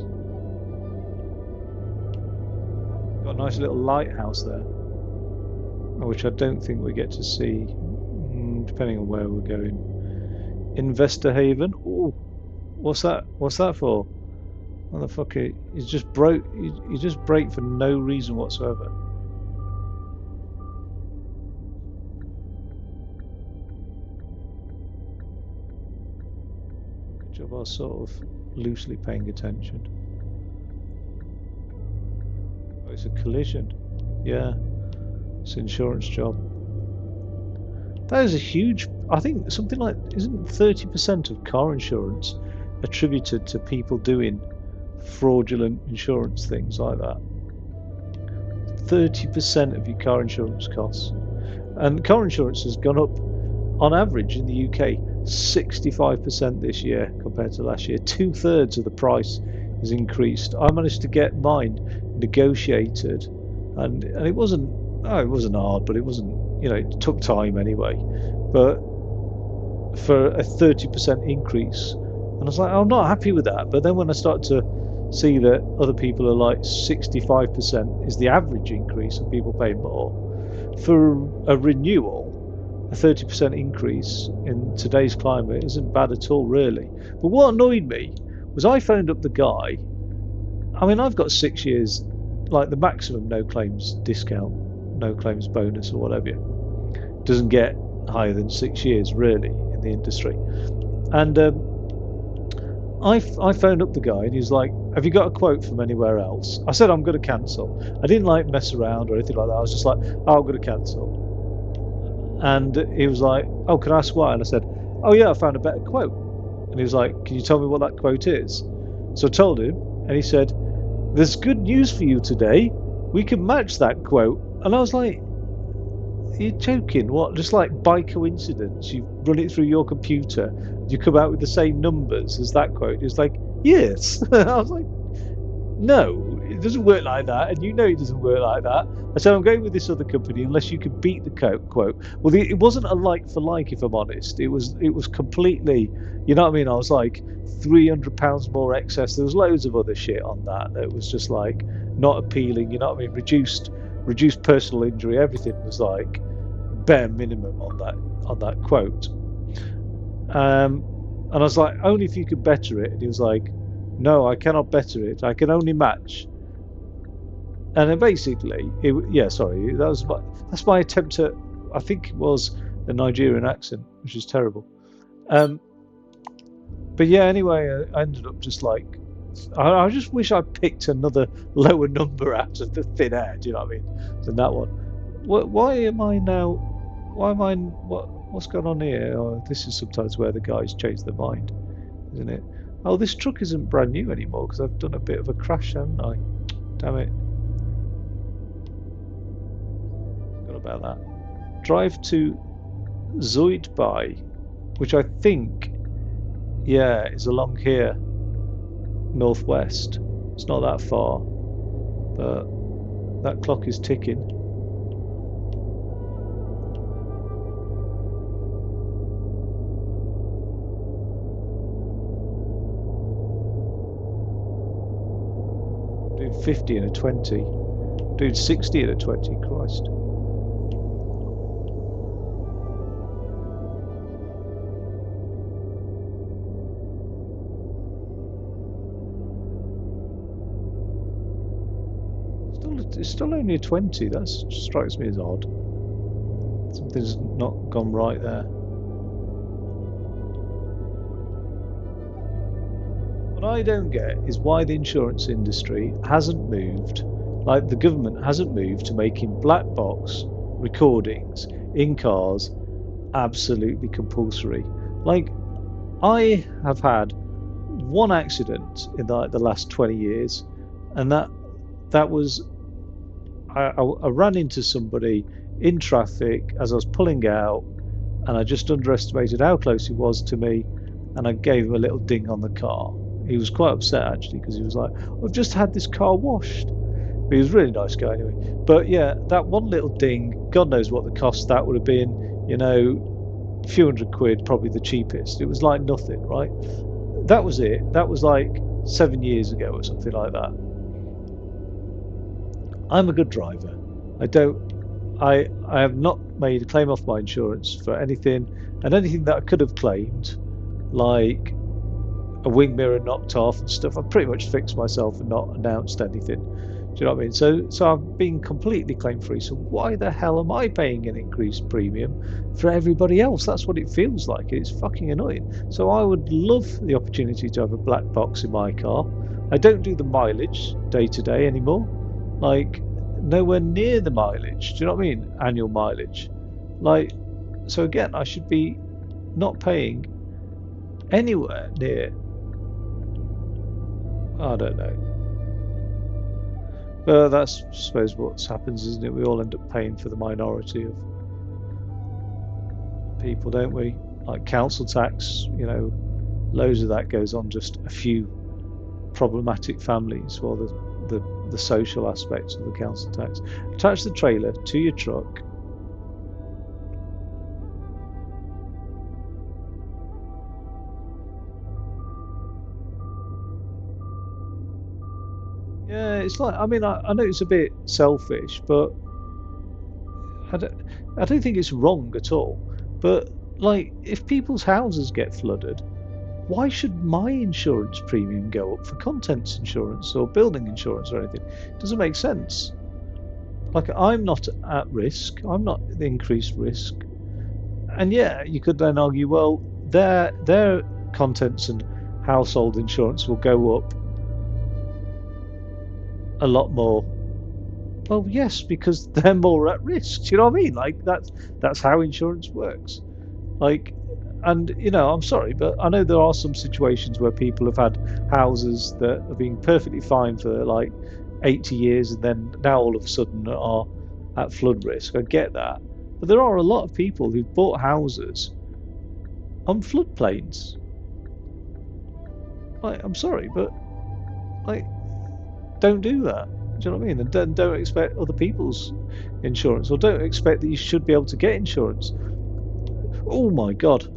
Got a nice little lighthouse there, which I don't think we get to see, depending on where we're going. In Westerhaven. Oh, what's that? What's that for? Motherfucker, you just broke. You just brake for no reason whatsoever. Good job. I was sort of loosely paying attention. Oh, it's a collision. Yeah, it's an insurance job. That is a huge. I think something like, isn't 30% of car insurance attributed to people doing fraudulent insurance things like that? 30% of your car insurance costs. And car insurance has gone up on average in the UK 65% this year compared to last year. 2/3 of the price is increased. I managed to get mine negotiated, and it wasn't hard, but it wasn't, it took time anyway, but for a 30% increase. And I was like, I'm not happy with that. But then when I started to see that other people are like 65% is the average increase, and people pay more for a renewal, a 30% increase in today's climate isn't bad at all, really. But what annoyed me was I phoned up the guy. I mean, I've got 6 years, like the maximum no claims discount, no claims bonus or whatever. Doesn't get higher than 6 years, really, in the industry. And I phoned up the guy, and he was like, have you got a quote from anywhere else? I said, I'm going to cancel. I didn't like mess around or anything like that. I was just like, oh, I'm going to cancel. And he was like, oh, can I ask why? And I said, oh yeah, I found a better quote. And he was like, can you tell me what that quote is? So I told him, and he said, there's good news for you today. We can match that quote. And I was like, are you joking? What? Just like by coincidence, you run it through your computer, you come out with the same numbers as that quote. It's like, yes. I was like, no, it doesn't work like that, and it doesn't work like that. I said, I'm going with this other company unless you can beat the quote. Well, it wasn't a like for like, if I'm honest. It was completely, you know what I mean? I was like £300 more excess. There was loads of other shit on that was just like not appealing. You know what I mean? Reduced personal injury. Everything was like bare minimum on that quote. And I was like, only if you could better it. And he was like, no, I cannot better it. I can only match. And then basically, that's my attempt at, I think it was a Nigerian accent, which is terrible. But yeah, anyway, I ended up just like, I just wish I picked another lower number out of the thin air, do you know what I mean, than that one. What's going on here? Oh, this is sometimes where the guys change their mind, isn't it? Oh, this truck isn't brand new anymore because I've done a bit of a crash, haven't I? Damn it. Forgot about that. Drive to Zuidbij, which I think, yeah, is along here, northwest. It's not that far, but that clock is ticking. Doing 50 and a 20. Doing 60 and a 20, Christ. It's still only a 20. That strikes me as odd. Something's not gone right there. What I don't get is why the insurance industry hasn't moved, like the government hasn't moved to making black box recordings in cars absolutely compulsory. Like, I have had one accident in the last 20 years, and that was I ran into somebody in traffic as I was pulling out, and I just underestimated how close he was to me, and I gave him a little ding on the car. He was quite upset actually because he was like, "I've just had this car washed." But he was a really nice guy anyway. But yeah, that one little ding, God knows what the cost that would have been. You know, a few £100, probably the cheapest. It was like nothing, right? That was it. That was like 7 years ago or something like that. I'm a good driver. I don't. I have not made a claim off my insurance for anything, and anything that I could have claimed, like a wing mirror knocked off and stuff, I've pretty much fixed myself and not announced anything. Do you know what I mean? So I've been completely claim free. So why the hell am I paying an increased premium for everybody else? That's what it feels like. It's fucking annoying. So I would love the opportunity to have a black box in my car. I don't do the mileage day to day anymore. Like nowhere near the mileage. Do you know what I mean? Annual mileage. Like so again, I should be not paying anywhere near. I don't know. But that's, I suppose, what happens, isn't it? We all end up paying for the minority of people, don't we? Like council tax, you know, loads of that goes on just a few problematic families, while the social aspects of the council tax. Attach the trailer to your truck. Yeah, it's like, I mean, I know it's a bit selfish, but I don't, I don't think it's wrong at all. But like, if people's houses get flooded, why should my insurance premium go up for contents insurance or building insurance or anything? It doesn't make sense. Like, I'm not at risk, I'm not the increased risk. And yeah, you could then argue, well, their contents and household insurance will go up a lot more. Well, yes, because they're more at risk. Do you know what I mean? Like that's how insurance works. Like, and you know, I'm sorry, but I know there are some situations where people have had houses that have been perfectly fine for like 80 years and then now all of a sudden are at flood risk. I get that. But there are a lot of people who've bought houses on floodplains. Like, I'm sorry, but like, don't do that. Do you know what I mean? And don't expect other people's insurance, or don't expect that you should be able to get insurance. Oh my God.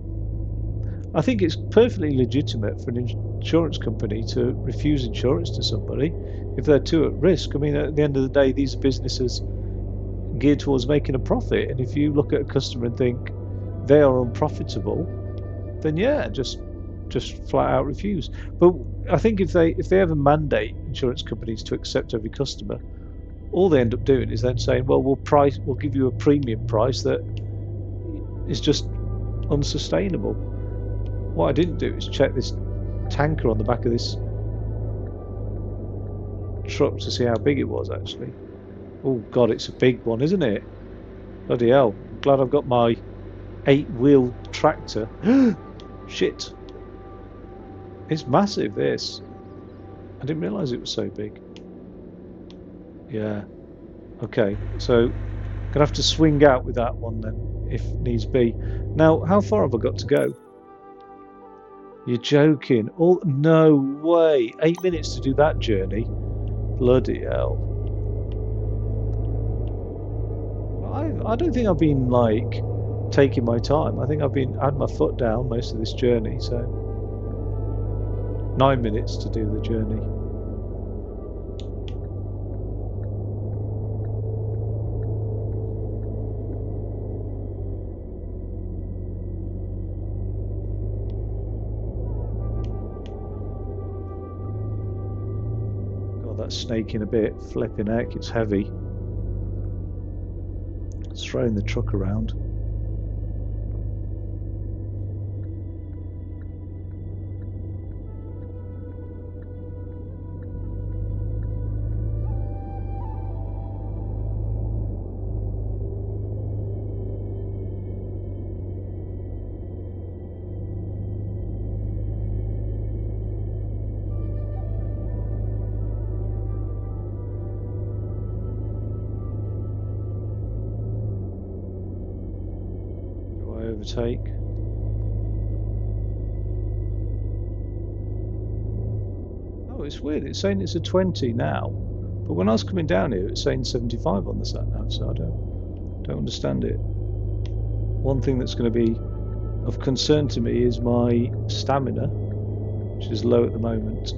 I think it's perfectly legitimate for an insurance company to refuse insurance to somebody if they're too at risk. I mean, at the end of the day, these are businesses geared towards making a profit. And if you look at a customer and think they are unprofitable, then yeah, just flat out refuse. But I think if they ever mandate insurance companies to accept every customer, all they end up doing is then saying, well, we'll give you a premium price that is just unsustainable. What I didn't do is check this tanker on the back of this truck to see how big it was actually. Oh God, it's a big one, isn't it? Bloody hell. I'm glad I've got my 8-wheel tractor. Shit. It's massive, this. I didn't realise it was so big. Yeah. Okay, so gonna have to swing out with that one then, if needs be. Now, how far have I got to go? You're joking. Oh, no way. 8 minutes to do that journey. Bloody hell. I don't think I've been, like, taking my time. I think I've had my foot down most of this journey, so 9 minutes to do the journey. God, that's snaking a bit. Flipping heck, it's heavy. It's throwing the truck around. Do I overtake? Oh, it's weird. It's saying it's a 20 now, but when I was coming down here, it's saying 75 on the sat nav. So I don't understand it. One thing that's going to be of concern to me is my stamina, which is low at the moment.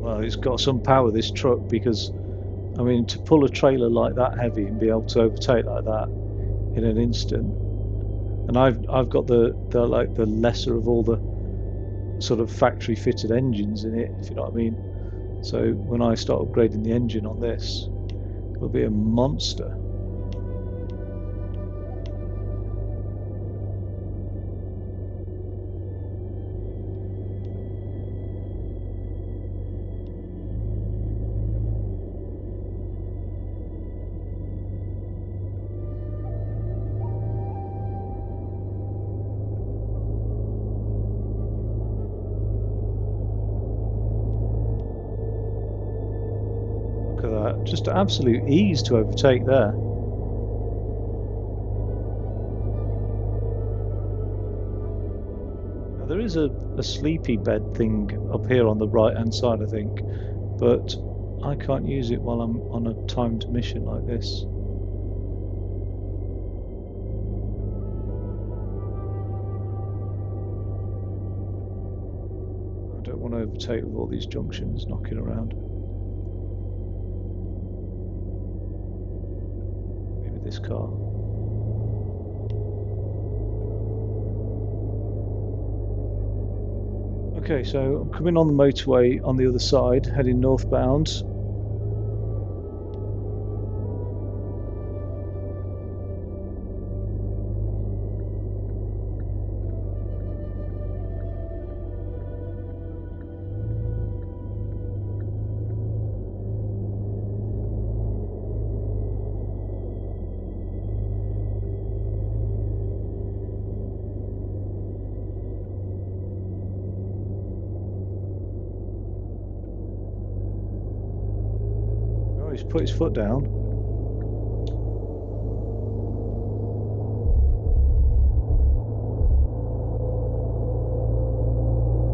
Well, it's got some power, this truck, because I mean, to pull a trailer like that heavy and be able to overtake like that in an instant. And I've got the like the lesser of all the sort of factory fitted engines in it, if you know what I mean. So when I start upgrading the engine on this, it'll be a monster. Look at that, just absolute ease to overtake there. Now, there is a sleepy bed thing up here on the right hand side, I think, but I can't use it while I'm on a timed mission like this. I don't want to overtake with all these junctions knocking around. Maybe this car. Okay, so I'm coming on the motorway on the other side, heading northbound. Oh, he's put his foot down.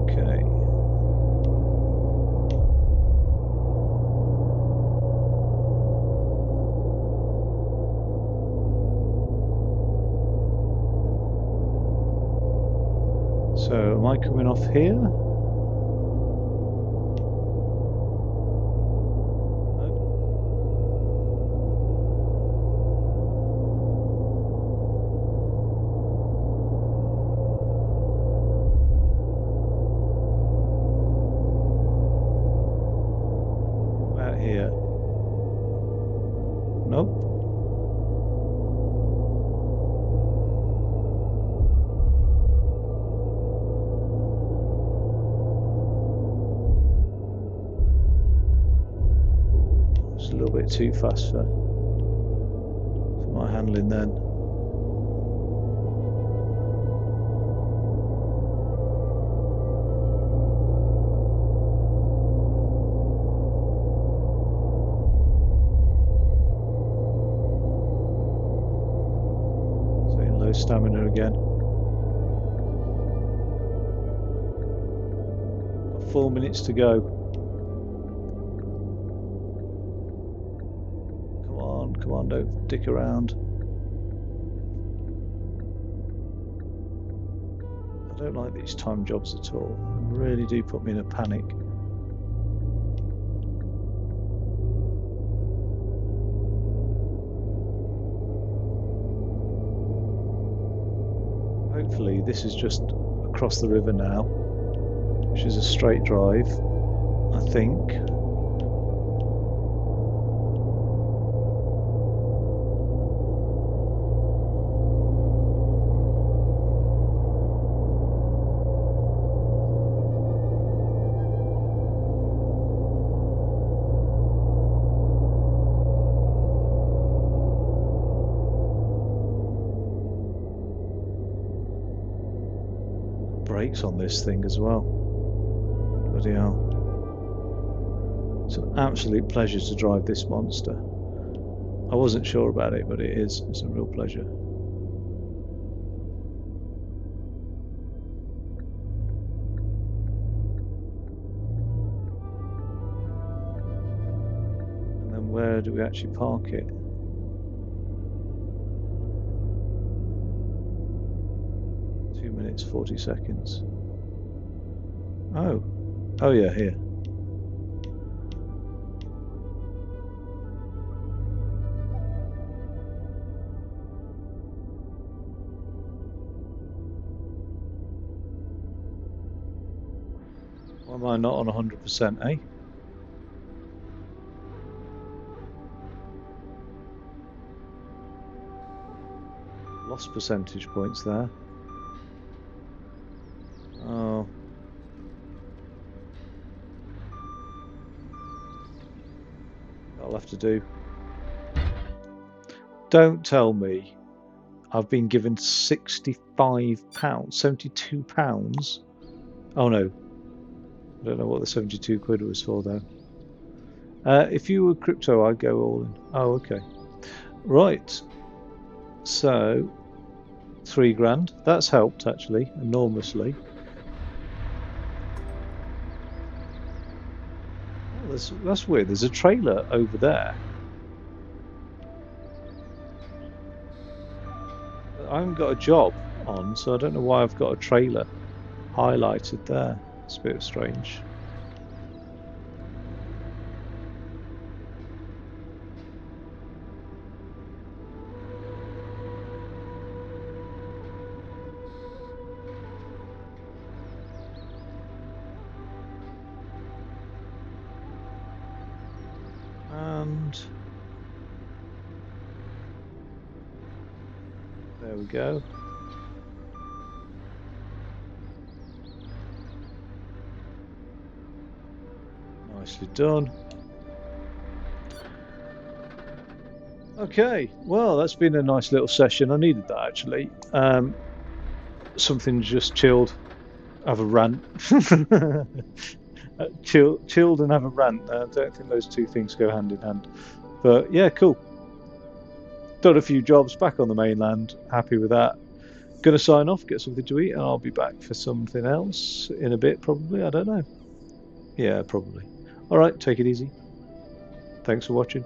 Okay. So am I coming off here? Out here? Nope. It's a little bit too fast for my handling then. Saying low stamina again. Got 4 minutes to go. Come on, don't dick around. I don't like these time jobs at all. They really do put me in a panic. Hopefully this is just across the river now, which is a straight drive, I think. Brakes on this thing as well. Bloody hell. It's an absolute pleasure to drive this monster. I wasn't sure about it, but it is. It's a real pleasure. where do we actually park it? Two minutes, 40 seconds. Oh. Oh yeah, here. Why am I not on 100%, eh? Lost percentage points there. Oh. That'll have to do. Don't tell me I've been given £65, £72. Oh no. I don't know what the 72 quid was for though. If you were crypto, I'd go all in. Oh, okay. Right. So, 3 grand. That's helped actually, enormously. Oh, that's weird. There's a trailer over there. I haven't got a job on, so I don't know why I've got a trailer highlighted there. It's a bit strange. And there we go. Nicely done. Okay, well, that's been a nice little session. I needed that actually. Something just chilled, have a rant. Chilled and have a rant. I don't think those two things go hand in hand. But yeah, cool. Done a few jobs back on the mainland. Happy with that. Gonna sign off, get something to eat, and I'll be back for something else in a bit, probably. I don't know. Yeah, probably. All right, take it easy. Thanks for watching.